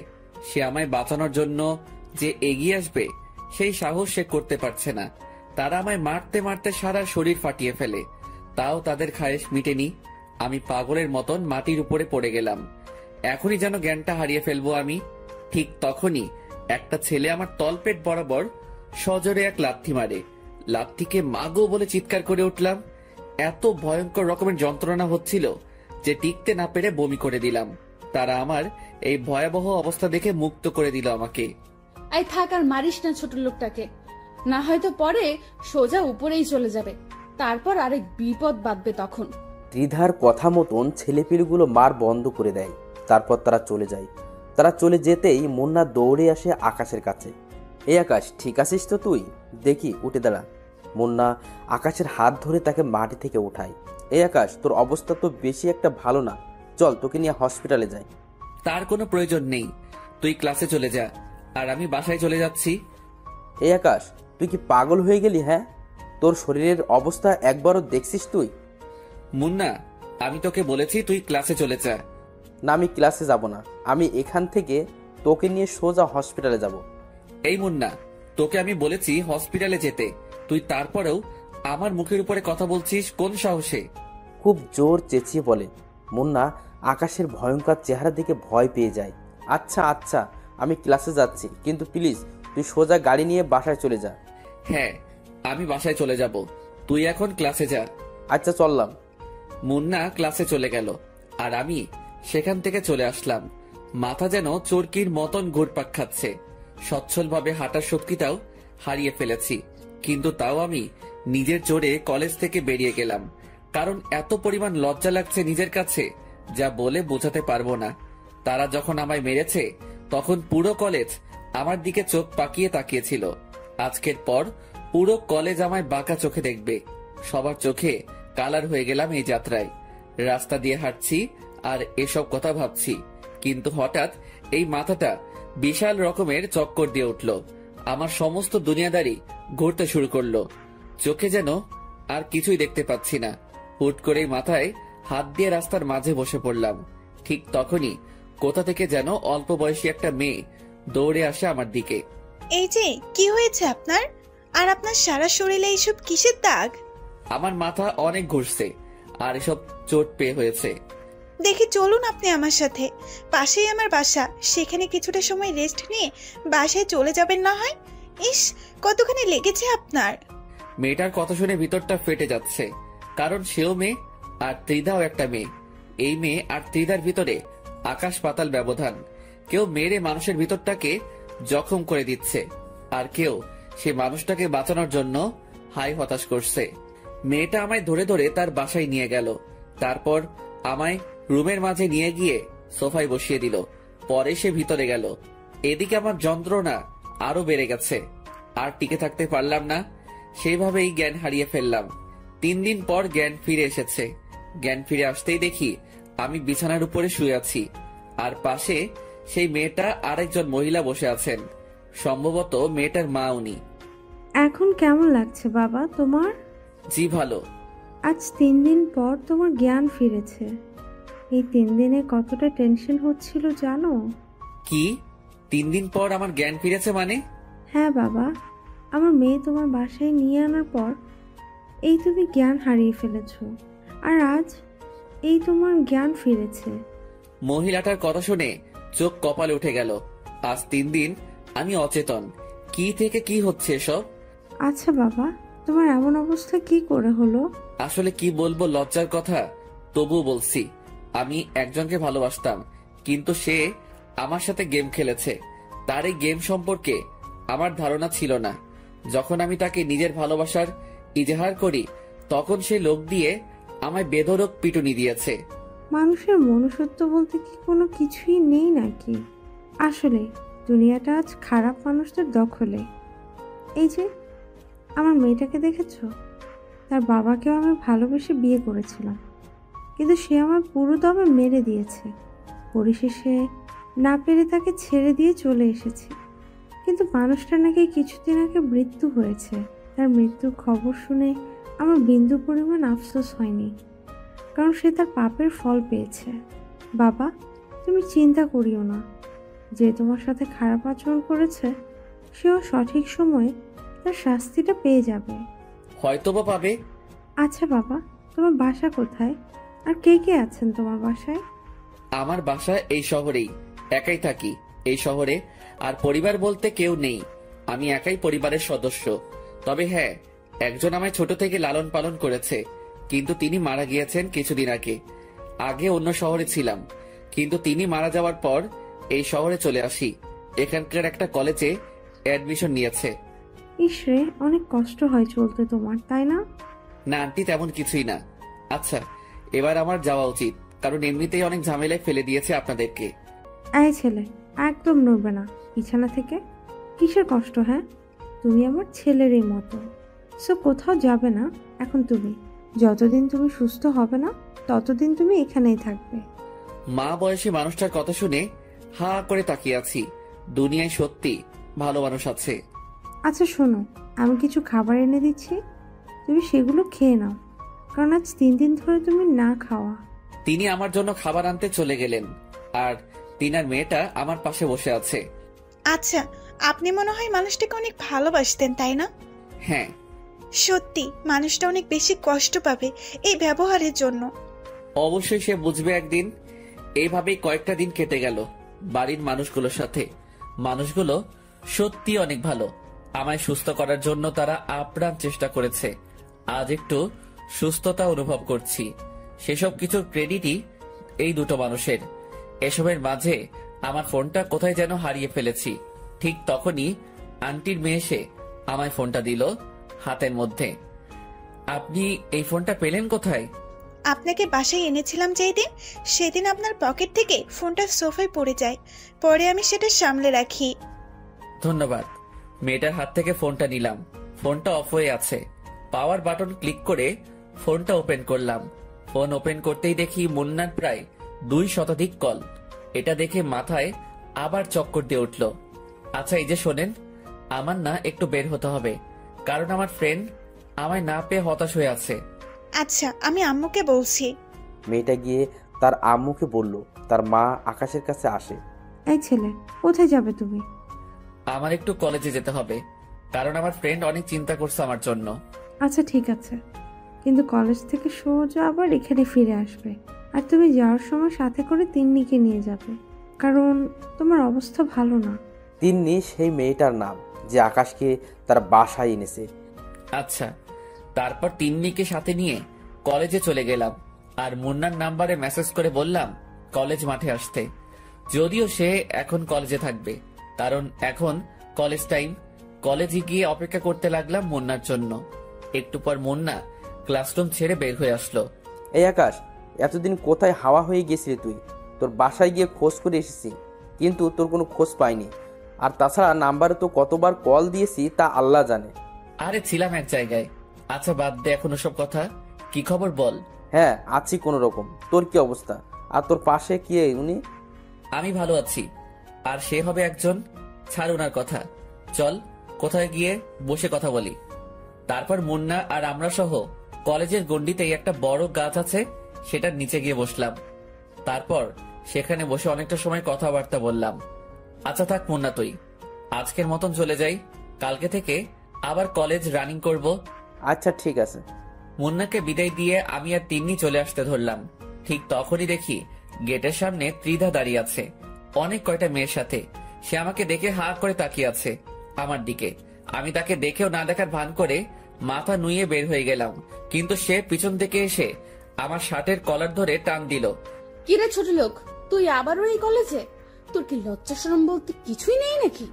সে আমায় বাঁচানোর জন্য যে এগিয়ে আসবে সেই সাহস সে করতে পারছে না। তারা আমায় মারতে মারতে সারা শরীর ফাটিয়ে ফেলে, তাও তাদের খায়েশ মিটেনি। আমি পাগলের মতন মাটির উপরে পড়ে গেলাম। এখনই যেন জ্ঞানটা হারিয়ে ফেলবো আমি। ঠিক তখনই একটা ছেলে আমার তলপেট বরাবর সজোরে এক লাথি মারে। লাথিকে মাগো বলে চিৎকার করে উঠলাম। এত ভয়ঙ্কর রকমের যন্ত্রণা হচ্ছিল যে টিকতে না পেরে বমি করে দিলাম। তারা আমার এই ভয়াবহ অবস্থা দেখে মুক্ত করে দিল আমাকে। আই থাক, আর মারিস না ছোট লোকটাকে, না হয়তো পরে সোজা উপরেই চলে যাবে, তারপর আরেক বিপদ বাঁধবে তখন। ত্রিধার কথা মতন ছেলেপিলেগুলো মার বন্ধ করে দেয়। তারপর তারা চলে যায়। তারা চলে যেতেই মুন্না দৌড়ে আসে আকাশের কাছে। এই আকাশ, ঠিক আছিস তো তুই? দেখি, উঠে দাঁড়া। মুন্না আকাশের হাত ধরে তাকে মাটি থেকে উঠায়। এই আকাশ, তোর অবস্থা তো বেশি একটা ভালো না, চল তোকে নিয়ে হসপিটালে যাই। তার কোনো প্রয়োজন নেই, তুই ক্লাসে চলে যা, আর আমি বাসায় চলে যাচ্ছি। এই আকাশ, তুই কি পাগল হয়ে গেলি? হ্যাঁ, তোর শরীরের অবস্থা একবারও দেখছিস তুই? মুন্না, আমি তোকে বলেছি তুই ক্লাসে চলে যা। না, আমি ক্লাসে যাব না। আমি এখান থেকে তোকে নিয়ে সোজা হসপিটালে যাব। এই মুন্না, তোকে আমি বলেছি হসপিটালে যেতে, তুই তারপরেও আমার মুখের উপরে কথা বলছিস কোন সাহসে? খুব জোর চেঁচিয়ে বলে। মুন্না আকাশের ভয়ঙ্কর চেহারা দেখে ভয় পেয়ে যায়। আচ্ছা আচ্ছা, আমি ক্লাসে যাচ্ছি, কিন্তু প্লিজ তুই সোজা গাড়ি নিয়ে বাসায় চলে যা। হ্যাঁ, আমি বাসায় চলে যাব, তুই এখন ক্লাসে যা। আচ্ছা, চললাম। মুন্না ক্লাসে চলে গেল, আর আমি সেখান থেকে চলে আসলাম। মাথা যেন চরকির মতন ঘুরপাক খাচ্ছে। সচ্ছলভাবে হাঁটার শক্তিটাও হারিয়ে ফেলেছি, কিন্তু তাও আমি নিজের জোরে কলেজ থেকে বেরিয়ে গেলাম। কারণ এত পরিমাণ লজ্জা লাগছে নিজের কাছে যা বলে বোঝাতে পারবো না। তারা যখন আমায় মেরেছে তখন পুরো কলেজ আমার দিকে চোখ পাকিয়ে তাকিয়েছিল। আজকের পর পুরো কলেজ আমায় বাঁকা চোখে দেখবে। সবার চোখে কালার হয়ে গেলাম এই যাত্রায়। রাস্তা দিয়ে হাঁটছি আর এসব কথা ভাবছি, কিন্তু হঠাৎ এই মাথাটা বিশাল রকমের চক্কর দিয়ে উঠল। আমার সমস্ত দুনিয়াদারি ঘুরতে শুরু করলো। চোখে যেন আর কিছুই দেখতে পাচ্ছি না। হুট করেই মাথায় হাত দিয়ে রাস্তার মাঝে বসে পড়লাম। ঠিক তখনই কোথা থেকে যেন অল্প বয়সী একটা মেয়ে দৌড়ে আসে আমার দিকে। এই যে, কি হয়েছে আপনার? আর আপনার সারা শরীরে এইসব কিসের দাগ? আমার মাথা অনেক ঘুরছে আর এসব চোট পেয়ে হয়েছে। দেখি চলুন আপনি আমার সাথে, পাশেই আমার বাসা, সেখানে কিছুটা সময় রেস্ট নিয়ে বাসায় চলে যাবেন না হয়। ইস, কতখানি লেগেছে আপনার। মেয়েটার কথা শুনে ভিতরটা ফেটে যাচ্ছে, কারণ সেও মেয়ে আর ত্রিধাও একটা মেয়ে। এই মেয়ে আর ত্রিধার ভিতরে আকাশ পাতাল ব্যবধান। কেউ মেরে মানুষের ভিতরটাকে জখম করে দিচ্ছে, আর কেউ সে মানুষটাকে বাঁচানোর জন্য হাই হতাশ করছে। মেয়েটা আমায় ধরে ধরে তার বাসায় নিয়ে গেল। তারপর আমায় রুমের মাঝে নিয়ে গিয়ে সোফায় বসিয়ে দিল। পরে সে ভিতরে গেল। এদিকে আমার যন্ত্রণা আরো বেড়ে গেছে। আর টিকে থাকতে পারলাম না, সেইভাবেই জ্ঞান হারিয়ে ফেললাম। 3 দিন পর জ্ঞান ফিরে এসেছে। জ্ঞান ফিরে আসতেই দেখি আমি বিছানার উপরে শুয়ে আছি, আর পাশে সেই মেয়েটা আরেকজন মহিলা বসে আছেন। সম্ভবত মেয়েটার মা উনি। এখন কেমন লাগছে বাবা তোমার? জি ভালো। আজ 3 দিন পর তোমার জ্ঞান ফিরেছে। এই 3 দিনে কতটা টেনশন হচ্ছিল জানো? কি 3 দিন পর আমার জ্ঞান ফিরেছে মানে? হ্যাঁ বাবা, আমার মেয়ে তোমার বাসায় নিয়ে আনার পর এই তুমি জ্ঞান হারিয়ে ফেলেছো, আর আজ এই তোমার জ্ঞান ফিরেছে। মহিলাটার কথা শুনে চোখ কপালে উঠে গেল। আজ 3 দিন আমি অচেতন। কি থেকে কি হচ্ছে এসব? আচ্ছা বাবা, তোমার এমন অবস্থা কি করে হলো? আসলে কি বলবো, লজ্জার কথা, তবু বলছি। আমি একজনকে ভালোবাসতাম, কিন্তু সে আমার সাথে গেম খেলেছে। তার এই গেম সম্পর্কে আমার ধারণা ছিল না। যখন আমি তাকে নিজের ভালোবাসার ইজহার করি, তখন সে লোক দিয়ে আমায় বেধড়ক পিটুনি দিয়েছে। মানুষের মনুষ্যত্ব বলতে কি কোনো কিছুই নেই নাকি? আসলে দুনিয়াটা আজ খারাপ মানুষদের দখলে। এই যে আমার মেয়েটাকে দেখেছো? তার বাবাকেও আমি ভালোবেসে বিয়ে করেছিলাম, কিন্তু সে আমার পুরো দমে মেরে দিয়েছে। পরিশেষে না পেরে তাকে ছেড়ে দিয়ে চলে এসেছি। কিন্তু মানুষটা নাকি কিছুদিন আগে মৃত্যু হয়েছে। তার মৃত্যুর খবর শুনে আমার বিন্দু পরিমাণ আফসোস হয়নি, কারণ সে তার পাপের ফল পেয়েছে। বাবা, তুমি চিন্তা করিও না। যে তোমার সাথে খারাপ আচরণ করেছে, সেও সঠিক সময়ে তার শাস্তিটা পেয়ে যাবে। হয়তোবা পাবে। আচ্ছা বাবা, তোমার বাসা কোথায়, আর কে কে আছেন তোমার বাসায়? আমার বাসা এই শহরেই। একাই থাকি এই শহরে, আর পরিবার বলতে কেউ নেই। আমি একাই পরিবারের সদস্য। তবে হ্যাঁ, একজন আমায় ছোট থেকে লালন পালন করেছে, কিন্তু তিনি মারা গিয়েছেন কিছুদিন আগে। আগে অন্য শহরে ছিলাম, কিন্তু তিনি মারা যাওয়ার পর এই শহরে চলে আসি। এখানকার একটা কলেজে অ্যাডমিশন নিয়েছে। ইসরে, অনেক কষ্ট হয় চলতে তোমার, তাই না? না আন্টি, তেমন কিছুই না। আচ্ছা, এবার আমার যাওয়া উচিত, কারণ এমনিতেই অনেক ঝামেলায় ফেলে দিয়েছে আপনাদেরকে। এই ছেলে, একদম নড়বে না বিছানা থেকে। কিসের কষ্ট? হ্যাঁ, তুমি আমার ছেলেরই মতো। সো কোথাও যাবে না এখন তুমি। যতদিন তুমি সুস্থ হবে না, ততদিন তুমি এখানেই থাকবে। মা বয়সী মানুষটার কথা শুনে হা করে তাকিয়ে আছি। দুনিয়ায় সত্যি ভালো মানুষ আছে। আচ্ছা শোনো, আমি কিছু খাবার এনে দিচ্ছি, তুমি সেগুলো খেয়ে নাও, কারণ আজ 3 দিন ধরে তুমি না খাওয়া। তিনি আমার জন্য খাবার আনতে চলে গেলেন, আর তিনার মেয়েটা আমার পাশে বসে আছে। আচ্ছা, আপনি মনে হয় মানুষটাকে অনেক ভালোবাসতেন, তাই না? হ্যাঁ। সত্যি মানুষটা অনেক বেশি কষ্ট পাবে এই ব্যবহারের জন্য। অবশ্যই সে বুঝবে একদিন। এইভাবেই কয়েকটা দিন কেটে গেল বাড়ির মানুষগুলোর সাথে। মানুষগুলো সত্যি অনেক ভালো। আমায় সুস্থ করার জন্য তারা আপ্রাণ চেষ্টা করেছে। আজ একটু সুস্থতা অনুভব করছি। সেসব কিছুর ক্রেডিটই এই দুটো মানুষের। এসবের মাঝে আমার ফোনটা কোথায় যেন হারিয়ে ফেলেছি। ঠিক তখনই আন্টির মেয়ে এসে আমায় ফোনটা দিল হাতের মধ্যে। আপনি এই ফোনটা পেলেন কোথায়? আপনাকে বাসায় এনেছিলাম যেই দিন, সেদিন আপনার পকেট থেকে ফোনটা সোফায় পড়ে যায়। পরে আমি সেটা সামলে রাখি। ধন্যবাদ। মেয়েটার হাত থেকে ফোনটা নিলাম। ফোনটা অফ হয়ে আছে। পাওয়ার বাটন ক্লিক করে ফোনটা ওপেন করলাম। ফোন ওপেন করতেই দেখি মুন্নার প্রায় 2 শতাধিক কল। এটা দেখে মাথায় আবার চক্কর দিয়ে উঠল। আচ্ছা এই যে শোনেন, আমার না একটু বের হতে হবে, কারণ আমার ফ্রেন্ড আমায় না পেয়ে হতাশ হয়ে আছে। আচ্ছা, আমি আম্মুকে বলছি। মেয়েটা গিয়ে তার আম্মুকে বলল তার মা আকাশের কাছে আসে। এই ছেলে, কোথায় যাবে তুমি? আমার একটু কলেজে যেতে হবে, কারণ আমার ফ্রেন্ড অনেক চিন্তা করছে আমার জন্য। আচ্ছা ঠিক আছে, কিন্তু কলেজ থেকে সোজা আবার এখানে ফিরে আসবে। আর তুমি যাওয়ার সময় সাথে করে তিন্নিকে নিয়ে যাবে, কারণ তোমার অবস্থা ভালো না। তিন্নি সেই মেয়েটার নাম যে আকাশকে তার বাসায় এনেছে। আচ্ছা, তারপর তিন্নিকে সাথে নিয়ে কলেজে চলে গেলাম, আর মুন্নার নাম্বারে মেসেজ করে বললাম কলেজ মাঠে আসতে। যদিও সে এখন কলেজে থাকবে, কারণ এখন কলেজ টাইম। কলেজে গিয়ে অপেক্ষা করতে লাগলাম মুন্নার জন্য। একটু পর মুন্না ক্লাসরুম ছেড়ে বের হয়ে আসলো। এই আকাশ, এতদিন কোথায় হাওয়া হয়ে গেছিলি তুই? তোর বাসায় গিয়ে খোঁজ করে এসেছি, কিন্তু তোর কোনো খোঁজ পাইনি। আর তাছাড়া নাম্বারে তো কতবার কল দিয়েছি তা আল্লাহ জানে। আরে ছিলাম এক জায়গায়। আচ্ছা বাদ দে এখন ওসব কথা, কি খবর বল। হ্যাঁ আছি কোনো রকম। তোর কি অবস্থা? আর তোর পাশে কি উনি? আমি ভালো আছি, আর সে হবে একজন। ছাড় ওনার কথা, চল কোথায় গিয়ে বসে কথা বলি। তারপর মুন্না আর আমরা সহ কলেজের গন্ডিতেই একটা বড় গাছ আছে, সেটার নিচে গিয়ে বসলাম। তারপর সেখানে বসে অনেকটা সময় কথাবার্তা বললাম। আচ্ছা থাক মুন্না, তুই আজকের মতন চলে যাই, কালকে থেকে আবার কলেজ রানিং করব। আচ্ছা ঠিক আছে। মুন্নাকে বিদায় দিয়ে আমি আর তিন্নি চলে আসতে ধরলাম। ঠিক তখনই দেখি গেটের সামনে ত্রিধা দাঁড়িয়ে আছে অনেক কয়টা মেয়ের সাথে। সে আমাকে দেখে হা করে তাকিয়ে আছে আমার দিকে। আমি তাকে দেখেও না দেখার ভান করে মাথা নুয়ে বের হয়ে গেলাম, কিন্তু সে পিছন থেকে এসে আমার শার্টের কলার ধরে টান দিল। কিরে ছোট লোক, তুই আবারও এই কলেজে? তোর কি লজ্জা শরম বলতে কিছুই নেই নাকি?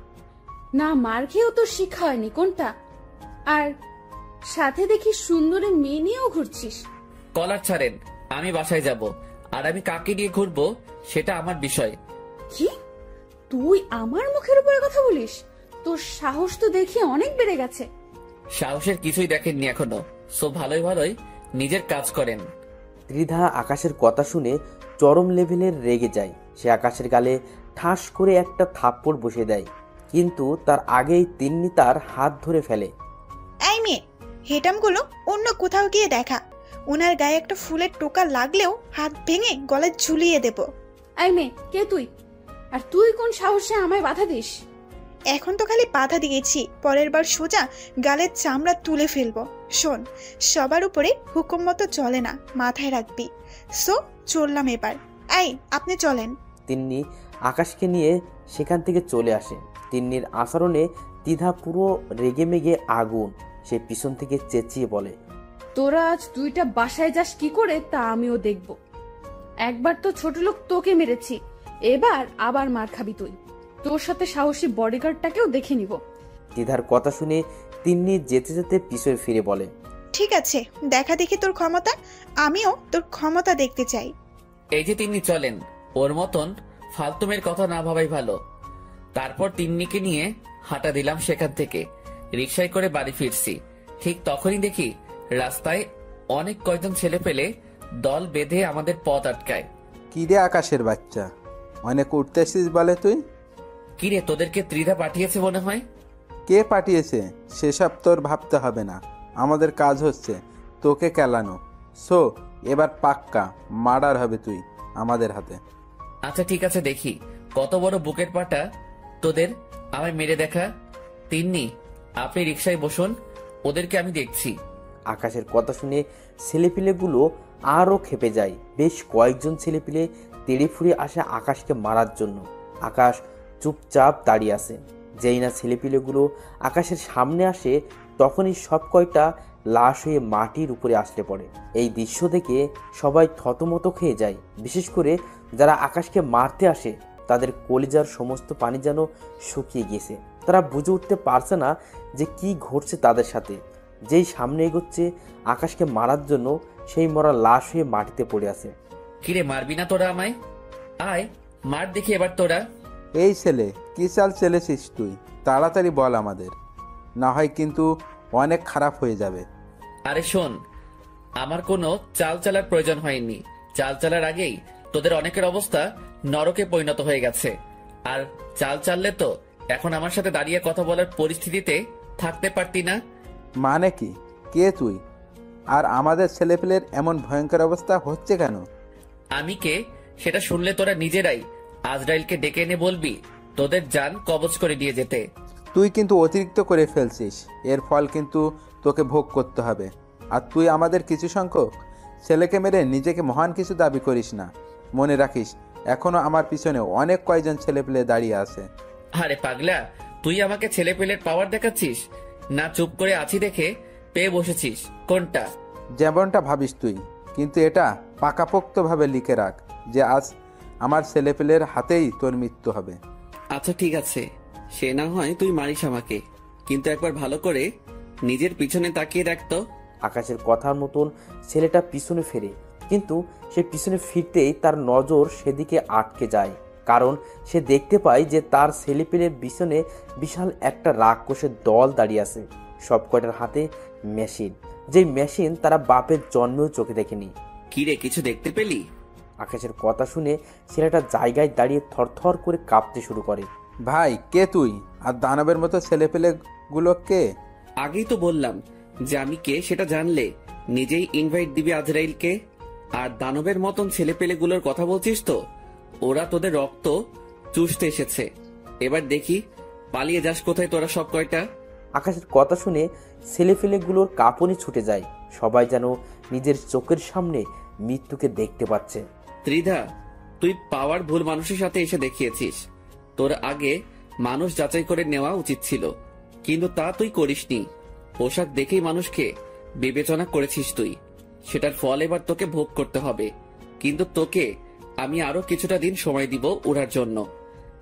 না মার খেয়েও তোর শিক্ষা হয়নি কোনটা? আর সাথে দেখি সুন্দরী মেয়ে নিয়েও ঘুরছিস। কলার ছাড়েন, আমি বাসায় যাব, আর আমি কাকে নিয়ে ঘুরবো সেটা আমার বিষয়। কি তুই আমার মুখের উপরে কথা বলিস? তোর সাহস তো দেখি অনেক বেড়ে গেছে। সাহসের কিছুই দেখেননি এখনো, সো ভালোই ভালোই নিজের কাজ করেন। ত্রিধা আকাশের কথা শুনে চরম লেভেলের রেগে যায়। সে আকাশের গালে ঠাস করে একটা থাপ্পড় বসে দেয়, কিন্তু তার আগেই তিন্নি তার হাত ধরে ফেলে। এই মেয়ে, হেটামগুলো অন্য কোথাও গিয়ে দেখা। ওনার গায়ে একটা ফুলের টোকা লাগলেও হাত ভেঙে গলায় ঝুলিয়ে দেব। এই মেয়ে, কে তুই? আর তুই কোন সাহসে আমায় বাধা দিস? এখন তো খালি বাধা দিয়েছি, পরের বার সোজা গালের চামড়া তুলে ফেলবো। শোন, সবার উপরে হুকুম মতো চলে না, মাথায় রাখবি। সো চললাম এবার। এই আপনি চলেন। তিন্নি আকাশকে নিয়ে সেখান থেকে চলে আসে। তিন্নির আচরণে ত্রিধা পুরো রেগে মেগে আগুন। সে পিছন থেকে চেঁচিয়ে বলে, তোরা আজ দুইটা বাসায় যাস কি করে তা আমিও দেখব। একবার তো ছোট লোক তোকে মেরেছি, এবার আবার মার খাবি তুই। তোর সাথে সাহসী বডিগার্ডটাকেও দেখে নিব। ত্রিধার কথা শুনে তিন্নি যেতে যেতে পিছনে ফিরে বলে, ঠিক আছে, দেখা দেখি তোর ক্ষমতা। আমিও তোর ক্ষমতা দেখতে চাই। এই যে তিন্নি চলেন, ওর মতন ফালতুমের কথা না ভাবাই ভালো। তারপর তিন্নিকে নিয়ে হাঁটা দিলাম সেখান থেকে। রিকশায় করে বাড়ি ফিরছি, ঠিক তখনই দেখি রাস্তায় অনেক কয়জন ছেলে পেলে দল বেঁধে আমাদের পথ আটকায়। কি রে আকাশের বাচ্চা, অনেক উঠতেছিস বলে তুই? কিরে, তোদেরকে ত্রিধা পাঠিয়েছে মনে হয়? কে পাঠিয়েছে সেসব তোর ভাবতে হবে না, আমাদের কাজ হচ্ছে তোকে কেলানো। সো এবার পাক্কা মার্ডার হবে তুই আমাদের হাতে। আচ্ছা ঠিক আছে, দেখি কত বড় বুকের পাটা তোদের, আমায় মেরে দেখা। তিন্নি আপনি রিকশায় বসুন, ওদেরকে আমি দেখছি। আকাশের কথা শুনে ছেলেপিলেগুলো আরও খেপে যায়। বেশ কয়েকজন ছেলেপিলে তেড়ে ফুড়ে আসে আকাশকে মারার জন্য। আকাশ চুপচাপ দাঁড়িয়ে আছে। যেই না ছেলেপিলেগুলো আকাশের সামনে আসে, তখনই সব কয়টা লাশ হয়ে মাটির উপরে আসলে পড়ে। এই দৃশ্য দেখে সবাই থতমত খেয়ে যায়। বিশেষ করে যারা আকাশকে মারতে আসে, তাদের কলিজার সমস্ত পানি যেন শুকিয়ে গিয়েছে। তারা বুঝে উঠতে পারছে না যে কি ঘটছে তাদের সাথে। যেই সামনে এগোচ্ছে আকাশকে মারার জন্য, সেই মরা লাশ হয়ে মাটিতে পড়ে আছে। কিরে, মারবি না তোরা আমায়? আয় মার দেখি এবার তোরা। এই ছেলে, কি চাল চলেছিস তুই? তাড়াতাড়ি বল আমাদের, না হয় কিন্তু অনেক খারাপ হয়ে যাবে। আরে শোন, আমার কোনো চাল চালার প্রয়োজন হয়নি। চাল চালার আগেই তোদের অনেকের অবস্থা নরকে পরিণত হয়ে গেছে। আর চাল চাললে তো এখন আমার সাথে দাঁড়িয়ে কথা বলার পরিস্থিতিতে থাকতে পারতি না। মানে কি? কে তুই? আর আমাদের ছেলেপেলের এমন ভয়ঙ্কর অবস্থা হচ্ছে কেন? আমি কে সেটা শুনলে তোরা নিজেরাই আজরাইলকে ডেকে এনে বলবি তোদের জান কবজ করে দিয়ে যেতে। তুই কিন্তু অতিরিক্ত করে ফেলছিস, এর ফল কিন্তু তোকে ভোগ করতে হবে। আর তুই আমাদের কিছু সংখ্যক ছেলেকে মেরে নিজেকে মহান কিছু দাবি করিস না। মনে রাখিস, এখনো আমার পিছনে অনেক কয়জন ছেলেপেলে দাঁড়িয়ে আছে। আরে পাগলা, তুই আমাকে ছেলে পেলের পাওয়ার দেখাচ্ছিস না? চুপ করে আছি দেখে পেয়ে বসেছিস কোনটা? যেমনটা ভাবিস তুই, কিন্তু এটা পাকাপোক্তভাবে লিখে রাখ যে আজ আমার ছেলেপেলের হাতেই তোর মৃত্যু হবে। আচ্ছা ঠিক আছে, সে না হয় তুই মারিস আমাকে, কিন্তু একবার ভালো করে নিজের পিছনে তাকিয়ে দেখতো। আকাশের কথার মতন ছেলেটা পিছনে ফেরে, কিন্তু সে পিছনে ফিরতেই তার নজর সেদিকে আটকে যায়, কারণ সে দেখতে পায় যে তার ছেলেপেলের পিছনে বিশাল একটা রাক্ষসের দল দাঁড়িয়ে আছে, সব কয়টার হাতে মেশিন, যেই মেশিন তারা বাপের জন্মেও চোখে দেখেনি। কিরে, কিছু দেখতে পেলি? আকাশের কথা শুনে ছেলেটা জায়গায় দাঁড়িয়ে থরথর করে কাঁপতে শুরু করে। ভাই কে তুই, আর দানবের মতো ছেলেপেলেগুলো কে? আগেই তো বললাম যে আমি কে সেটা জানলে নিজেই ইনভাইট দিবি আজরাইলকে। আর দানবের মতন ছেলেপেলেগুলোর কথা বলছিস তো, ওরা তোদের রক্ত চুষতে এসেছে। এবার দেখি পালিয়ে যাস কোথায় তোরা সব কয়টা। আকাশের কথা শুনে ছেলেপেলেগুলোর কাঁপুনি ছুটে যায়, সবাই যেন নিজের চোখের সামনে মৃত্যুকে দেখতে পাচ্ছে। ত্রিধা, তুই পাওয়ার ভুল মানুষের সাথে এসে দেখিয়েছিস। তোর আগে মানুষ যাচাই করে নেওয়া উচিত ছিল, কিন্তু তা তুই করিসনি। পোশাক দেখেই মানুষকে বিবেচনা করেছিস তুই, সেটার ফল এবার তোকে ভোগ করতে হবে। কিন্তু তোকে আমি আরো কিছুটা দিন সময় দিব উড়ার জন্য,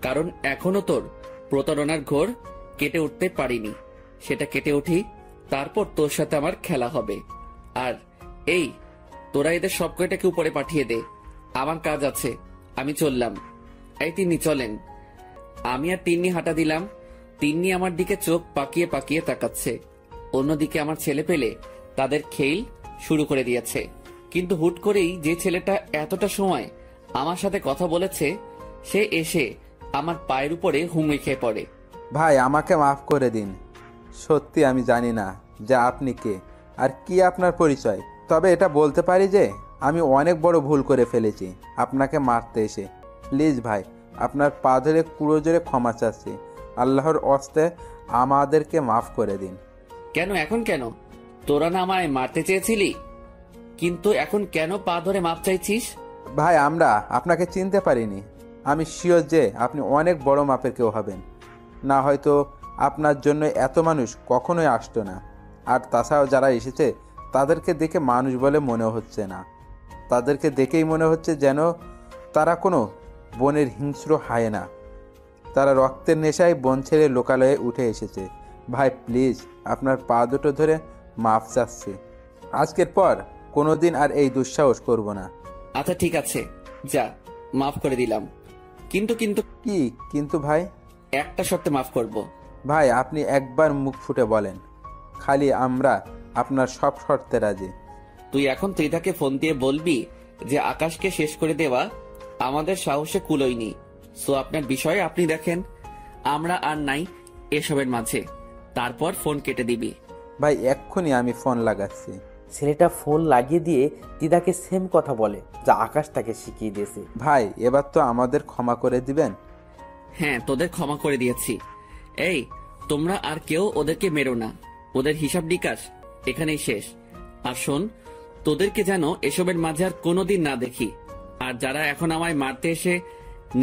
কারণ এখনো তোর প্রতারণার ঘোর কেটে উঠতে পারিনি। সেটা কেটে উঠি, তারপর তোর সাথে আমার খেলা হবে। আর এই তোরা এদের সব কয়টাকে উপরে পাঠিয়ে দে, আমার কাজ আছে, আমি চললাম। এই তিন্নি চলেন। আমি আর তিন্নি হাঁটা দিলাম। তিন্নি আমার দিকে চোখ পাকিয়ে পাকিয়ে তাকাচ্ছে। অন্যদিকে আমার ছেলে পেলে তাদের খেল শুরু করে দিয়েছে। কিন্তু হুট করেই যে ছেলেটা এতটা সময় আমার সাথে কথা বলেছে, সে এসে আমার পায়ের উপরে হুমড়ি খেয়ে পড়ে। ভাই আমাকে মাফ করে দিন, সত্যি আমি জানি না যে আপনি কে আর কি আপনার পরিচয়। তবে এটা বলতে পারি যে আমি অনেক বড় ভুল করে ফেলেছি আপনাকে মারতে এসে। প্লিজ ভাই, আপনার পা ধরে কুড়ো জোরে ক্ষমা চাচ্ছি, আল্লাহর ওয়াস্তে আমাদেরকে মাফ করে দিন। কেন এখন কেন? তোরা না আমায় মারতে চেয়েছিলি, কিন্তু এখন কেন পা ধরে মাপ চাইছিস? ভাই আমরা আপনাকে চিনতে পারিনি। আমি শিওর যে আপনি অনেক বড় মাপের কেউ হবেন, না হয়তো আপনার জন্য এত মানুষ কখনোই আসতো না। আর তাছাড়াও যারা এসেছে তাদেরকে দেখে মানুষ বলে মনে হচ্ছে না, তাদেরকে দেখেই মনে হচ্ছে যেন তারা কোনো বনের হিংস্র হায়েনা। তারা রক্তের নেশায় বন ছেড়ে লোকালয়ে উঠে এসেছে। ভাই প্লিজ আপনার পা দুটো ধরে মাফ চাচ্ছি, আজকের পর কোনোদিন আর এই দুঃসাহস করব না। আচ্ছা ঠিক আছে, যা, মাফ করে দিলাম। কিন্তু কিন্তু কি কিন্তু ভাই? একটা শর্তে মাফ করব। ভাই আপনি একবার মুখ ফুটে বলেন, খালি আমরা আপনার সব শর্তে রাজি। তুই এখন ত্রিধাকে ফোন দিয়ে বলবি যে আকাশকে শেষ করে দেওয়া আমাদের সাহসে কুলোয়নি। সো আপনার বিষয়ে আপনি দেখেন, আমরা আর নাই এসবের মাঝে। তারপর ফোন কেটে দিবি। ভাই এক্ষুনি আমি ফোন লাগাচ্ছি। ছেলেটা ফোন লাগিয়ে দিয়ে দিদাকে সেম কথা বলে যা আকাশ তাকে শিখিয়ে দিয়েছে। ভাই এবার তো আমাদের ক্ষমা করে দিবেন? হ্যাঁ, তোদের ক্ষমা করে দিয়েছি। এই তোমরা আর কেউ ওদেরকে মেরো না, ওদের হিসাব নিকাশ এখানেই শেষ। আর শোন, তোদেরকে যেন এসবের মাঝে আর কোনোদিন না দেখি। আর যারা এখন আমায় মারতে এসে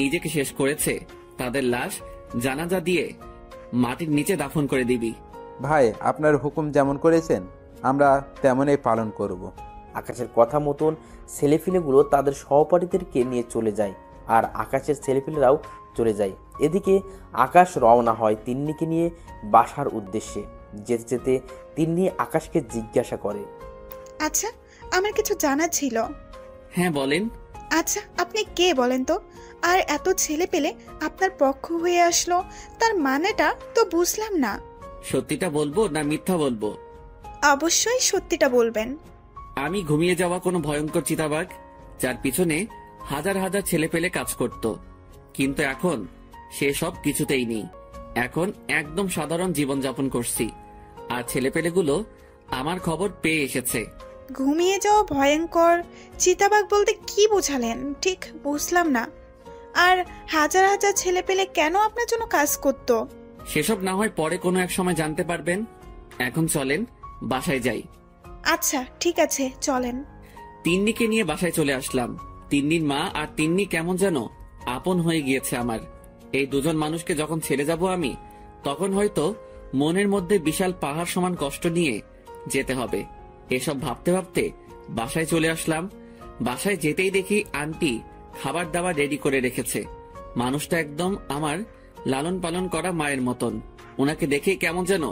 নিজেকে শেষ করেছে, তাদের লাশ জানাজা দিয়ে মাটির নিচে দাফন করে দিবি। ভাই আপনার হুকুম যেমন করেছেন আমরা তেমনই পালন করব। আকাশের কথা মতন ছেলেপিলেগুলো তাদের সহপাঠীদেরকে নিয়ে চলে যায়, আর আকাশের ছেলেপিলেরাও চলে যায়। এদিকে আকাশ রওনা হয় তিন্নিকে নিয়ে বাসার উদ্দেশ্যে। যেতে যেতে তিন্নি আকাশকে জিজ্ঞাসা করে, আচ্ছা আমার কিছু জানা ছিল। হ্যাঁ বলেন। আচ্ছা আপনি কে বলেন তো? আর এত ছেলে পেলে আপনার পক্ষ হয়ে আসলো, তার মানেটা তো বুঝলাম না। সত্যিটা বলবো না মিথ্যা বলবো? অবশ্যই সত্যিটা বলবেন। আমি ঘুমিয়ে যাওয়া কোনো ভয়ঙ্কর চিতাবাঘ, যার পিছনে হাজার হাজার ছেলে পেলে কাজ করত, কিন্তু এখন সে সব কিছুতেই নেই। এখন একদম সাধারণ জীবন যাপন করছি, আর ছেলেপেলেগুলো আমার খবর পেয়ে এসেছে। ঘুমিয়ে যাওয়া ভয়ঙ্কর চিতাবাঘ বলতে কি বোঝালেন ঠিক বুঝলাম না। আর হাজার হাজার ছেলে পেলে কেন আপনার জন্য কাজ করতো? সেসব না হয় পরে কোনো এক সময় জানতে পারবেন। এখন চলেন বাসায় যাই। আচ্ছা ঠিক আছে চলেন। তিন্নিকে নিয়ে বাসায় চলে আসলাম। তিন্নির মা আর তিন্নি কেমন যেন আপন হয়ে গিয়েছে আমার। এই দুজন মানুষকে যখন ছেড়ে যাব আমি, তখন হয়তো মনের মধ্যে বিশাল পাহাড় সমান কষ্ট নিয়ে যেতে হবে। এসব ভাবতে ভাবতে বাসায় চলে আসলাম। বাসায় যেতেই দেখি আন্টি খাবার দাবার রেডি করে রেখেছে। মানুষটা একদম আমার লালন পালন করা মায়ের মতন। ওনাকে দেখে কেমন যেন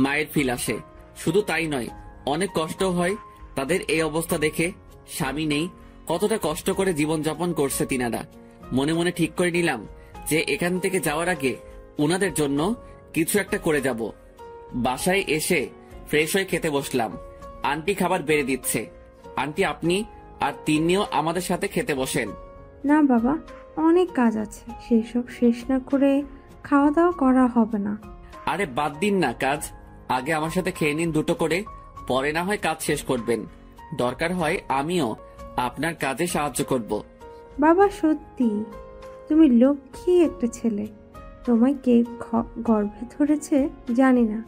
মায়ের ফিল আসে। শুধু তাই নয়, অনেক কষ্ট হয় তাদের এই অবস্থা দেখে। স্বামী নেই, কতটা কষ্ট করে জীবনযাপন করছে তিনারা। মনে মনে ঠিক করে নিলাম যে এখান থেকে যাওয়ার আগে উনাদের জন্য কিছু একটা করে যাব। বাসায় এসে ফ্রেশ হয়ে খেতে বসলাম। আন্টি খাবার বেড়ে দিচ্ছে। আন্টি, আপনি আর তিন্নিও আমাদের সাথে খেতে বসেন। না বাবা, অনেক কাজ আছে, সেই সব শেষ না করে খাওয়া দাওয়া করা হবে না। আরে বাদ দিন না কাজ, আগে আমার সাথে খেয়ে নিন দুটো করে, পরে না হয় কাজ শেষ করবেন। দরকার হয় আমিও আপনার কাজে সাহায্য করব। বাবা সত্যি তুমি লক্ষ্মী একটা ছেলে। তোমায় কে গর্ভে ধরেছে জানি না,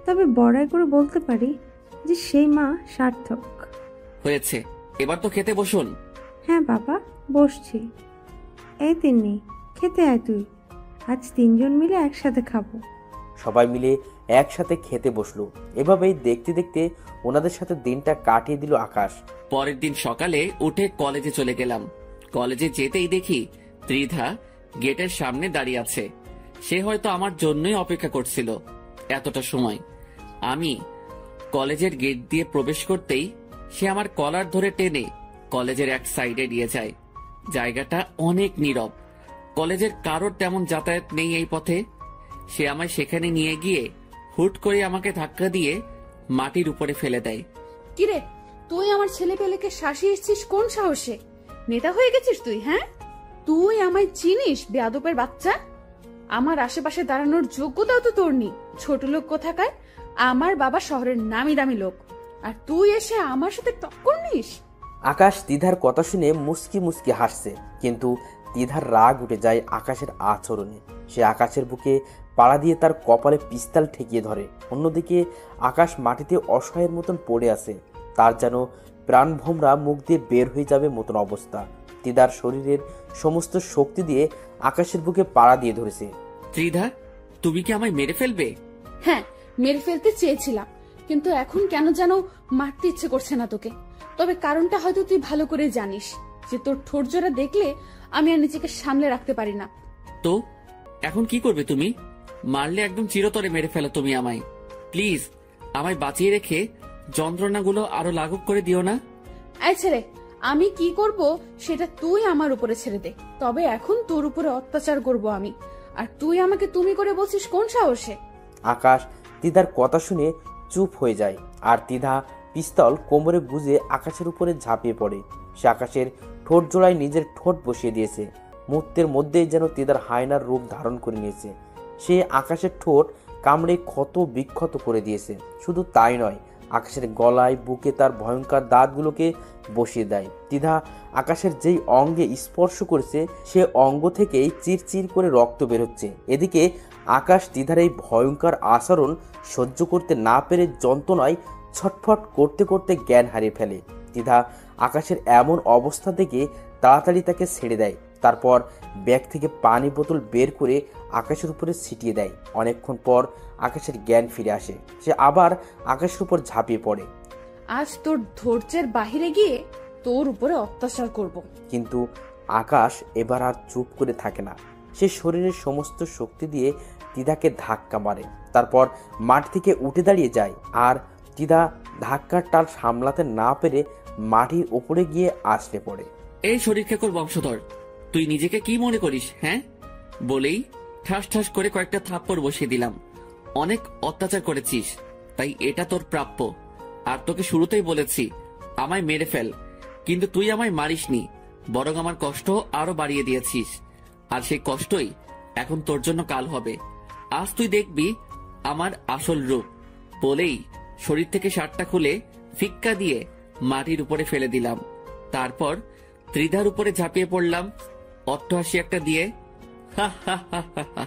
তবে বড়াই করে বলতে পারি যে সেই মা সার্থক। হয়েছে, এবার তো খেতে বসুন। হ্যাঁ বাবা, বসছি। এই তিন্নি, খেতে আয় তুই, আজ 3 জন মিলে একসাথে খাবো। সবাই মিলে একসাথে খেতে বসলো। এভাবেই দেখতে দেখতে ওনাদের সাথে দিনটা কাটিয়ে দিল আকাশ। পরের দিন সকালে উঠে কলেজে চলে গেলাম। কলেজে যেতেই দেখি ত্রিধা গেটের সামনে দাঁড়িয়ে আছে। সে হয়তো আমার জন্যই অপেক্ষা করছিল এতটা সময়। আমি কলেজের গেট দিয়ে প্রবেশ করতেই সে আমার কলার ধরে টেনে কলেজের এক সাইডে নিয়ে যায়। জায়গাটা অনেক নীরব, কলেজের কারোর তেমন যাতায়াত নেই এই পথে। সে আমায় সেখানে নিয়ে গিয়ে হুট করে আমাকে ধাক্কা দিয়ে মাটির উপরে ফেলে দেয়। কিরে, তুই আমার ছেলে পেলেকে শাসিয়ে এসছিস কোন সাহসে? নেতা হয়ে গেছিস তুই? হ্যাঁ, তুই আমায় চিনিস বেয়াদবের বাচ্চা? আমার আশেপাশে দাঁড়ানোর যোগ্যতাও তো তোর নেই, ছোট লোক কোথাকার। আমার বাবা শহরের নামি দামি লোক, আর তুই এসে আমার সাথে টক্কর নিস? আকাশ তিধার কথা শুনে মুস্কি মুস্কি হাসছে, কিন্তু তিধার রাগ উঠে যায় আকাশের আচরণে। সে আকাশের বুকে পাড়া দিয়ে তার কপালে পিস্তল ঠেকিয়ে ধরে। অন্যদিকে আকাশ মাটিতে অসহায়ের মতন পড়ে আছে, তার যেন প্রাণভোমরা মুখ দিয়ে বের হয়ে যাবে মতন অবস্থা। তিধার শরীরের সমস্ত শক্তি দিয়ে আকাশের বুকে পাড়া দিয়ে ধরেছে। ত্রিধা, তুমি কি আমায় মেরে ফেলবে? হ্যাঁ, মেরে ফেলতে চেয়েছিলাম, কিন্তু এখন কেন যেন মারতে ইচ্ছে করছে না তোকে। তবে কারণটা হয়তো তুই ভালো করে জানিস, যে তোর ঠোঁট জোড়া দেখলে আমি আর নিজেকে সামলে রাখতে পারি না। তো এখন কি করবে তুমি? মারলে একদম চিরতরে মেরে ফেলো তুমি আমায়। প্লিজ আমায় বাঁচিয়ে রেখে যন্ত্রণাগুলো আরো লাঘব করে দিও না। এই ছেলে, আমি কি করব সেটা তুই আমার উপরে ছেড়ে দে। তবে এখন তোর উপরে অত্যাচার করব আমি, আর তুই আমাকে তুমি করে বলছিস কোন সাহসে? আকাশ তিধার কথা শুনে চুপ হয়ে যায়, আর তিধা পিস্তল কোমরে গুজে আকাশের উপরে ঝাঁপিয়ে পড়ে। সে আকাশের ঠোঁট জোড়ায় নিজের ঠোঁট বসিয়ে দিয়েছে। মুহূর্তের মধ্যেই যেন তিধার হায়নার রূপ ধারণ করে নিয়েছে। সে আকাশের ঠোঁট কামড়ে ক্ষত বিক্ষত করে দিয়েছে। শুধু তাই নয়, আকাশের গলায় বুকে তার ভয়ঙ্কর দাঁতগুলোকে বসিয়ে দেয়। তিধা আকাশের যেই অঙ্গে স্পর্শ করেছে সে অঙ্গ থেকেই চিরচির করে রক্ত বেরোচ্ছে। এদিকে আকাশ তিধার এই ভয়ঙ্কর আচরণ সহ্য করতে না পেরে যন্ত্রণায় ছটফট করতে করতে জ্ঞান হারিয়ে ফেলে। তিধা আকাশের এমন অবস্থা দেখে তাড়াতাড়ি তাকে ছেড়ে দেয়। তারপর ব্যাগ থেকে পানি বোতল বের করে আকাশের উপরে ছিটিয়ে দেয়। অনেকক্ষণ পর আকাশের জ্ঞান ফিরে আসে। সে আবার আকাশের উপর ঝাঁপিয়ে পড়ে। আজ তোর ধৈর্যের বাহিরে গিয়ে তোর উপরে অত্যাচার করব। কিন্তু আকাশ এবার আর চুপ করে থাকে না। সে শরীরের সমস্ত শক্তি দিয়ে তিধাকে ধাক্কা মারে। তারপর মাঠ থেকে উঠে দাঁড়িয়ে যায়, আর তিধা ধাক্কার টাল সামলাতে না পেরে মাটির ওপরে গিয়ে আছড়ে পড়ে। এই শরীর খেকর বংশধর, তুই নিজেকে কি মনে করিস? হ্যাঁ, বলেই ঠাস ঠাস করে কয়েকটা থাপ্পড় বসিয়ে দিলাম। অনেক অত্যাচার করেছিস, তাই এটা তোর প্রাপ্য। আর তোকে শুরুতেই বলেছি আমায় মেরে ফেল, কিন্তু তুই আমায় মারিসনি, বরং আমার কষ্ট আরো বাড়িয়ে দিয়েছিস। আর সেই কষ্টই এখন তোর জন্য কাল হবে। আজ তুই দেখবি আমার আসল রূপ। বলেই শরীর থেকে শার্টটা খুলে ফিক্কা দিয়ে মাটির উপরে ফেলে দিলাম। তারপর ত্রিধার উপরে ঝাঁপিয়ে পড়লাম অট্টহাসি একটা দিয়ে। হা হা হা হা।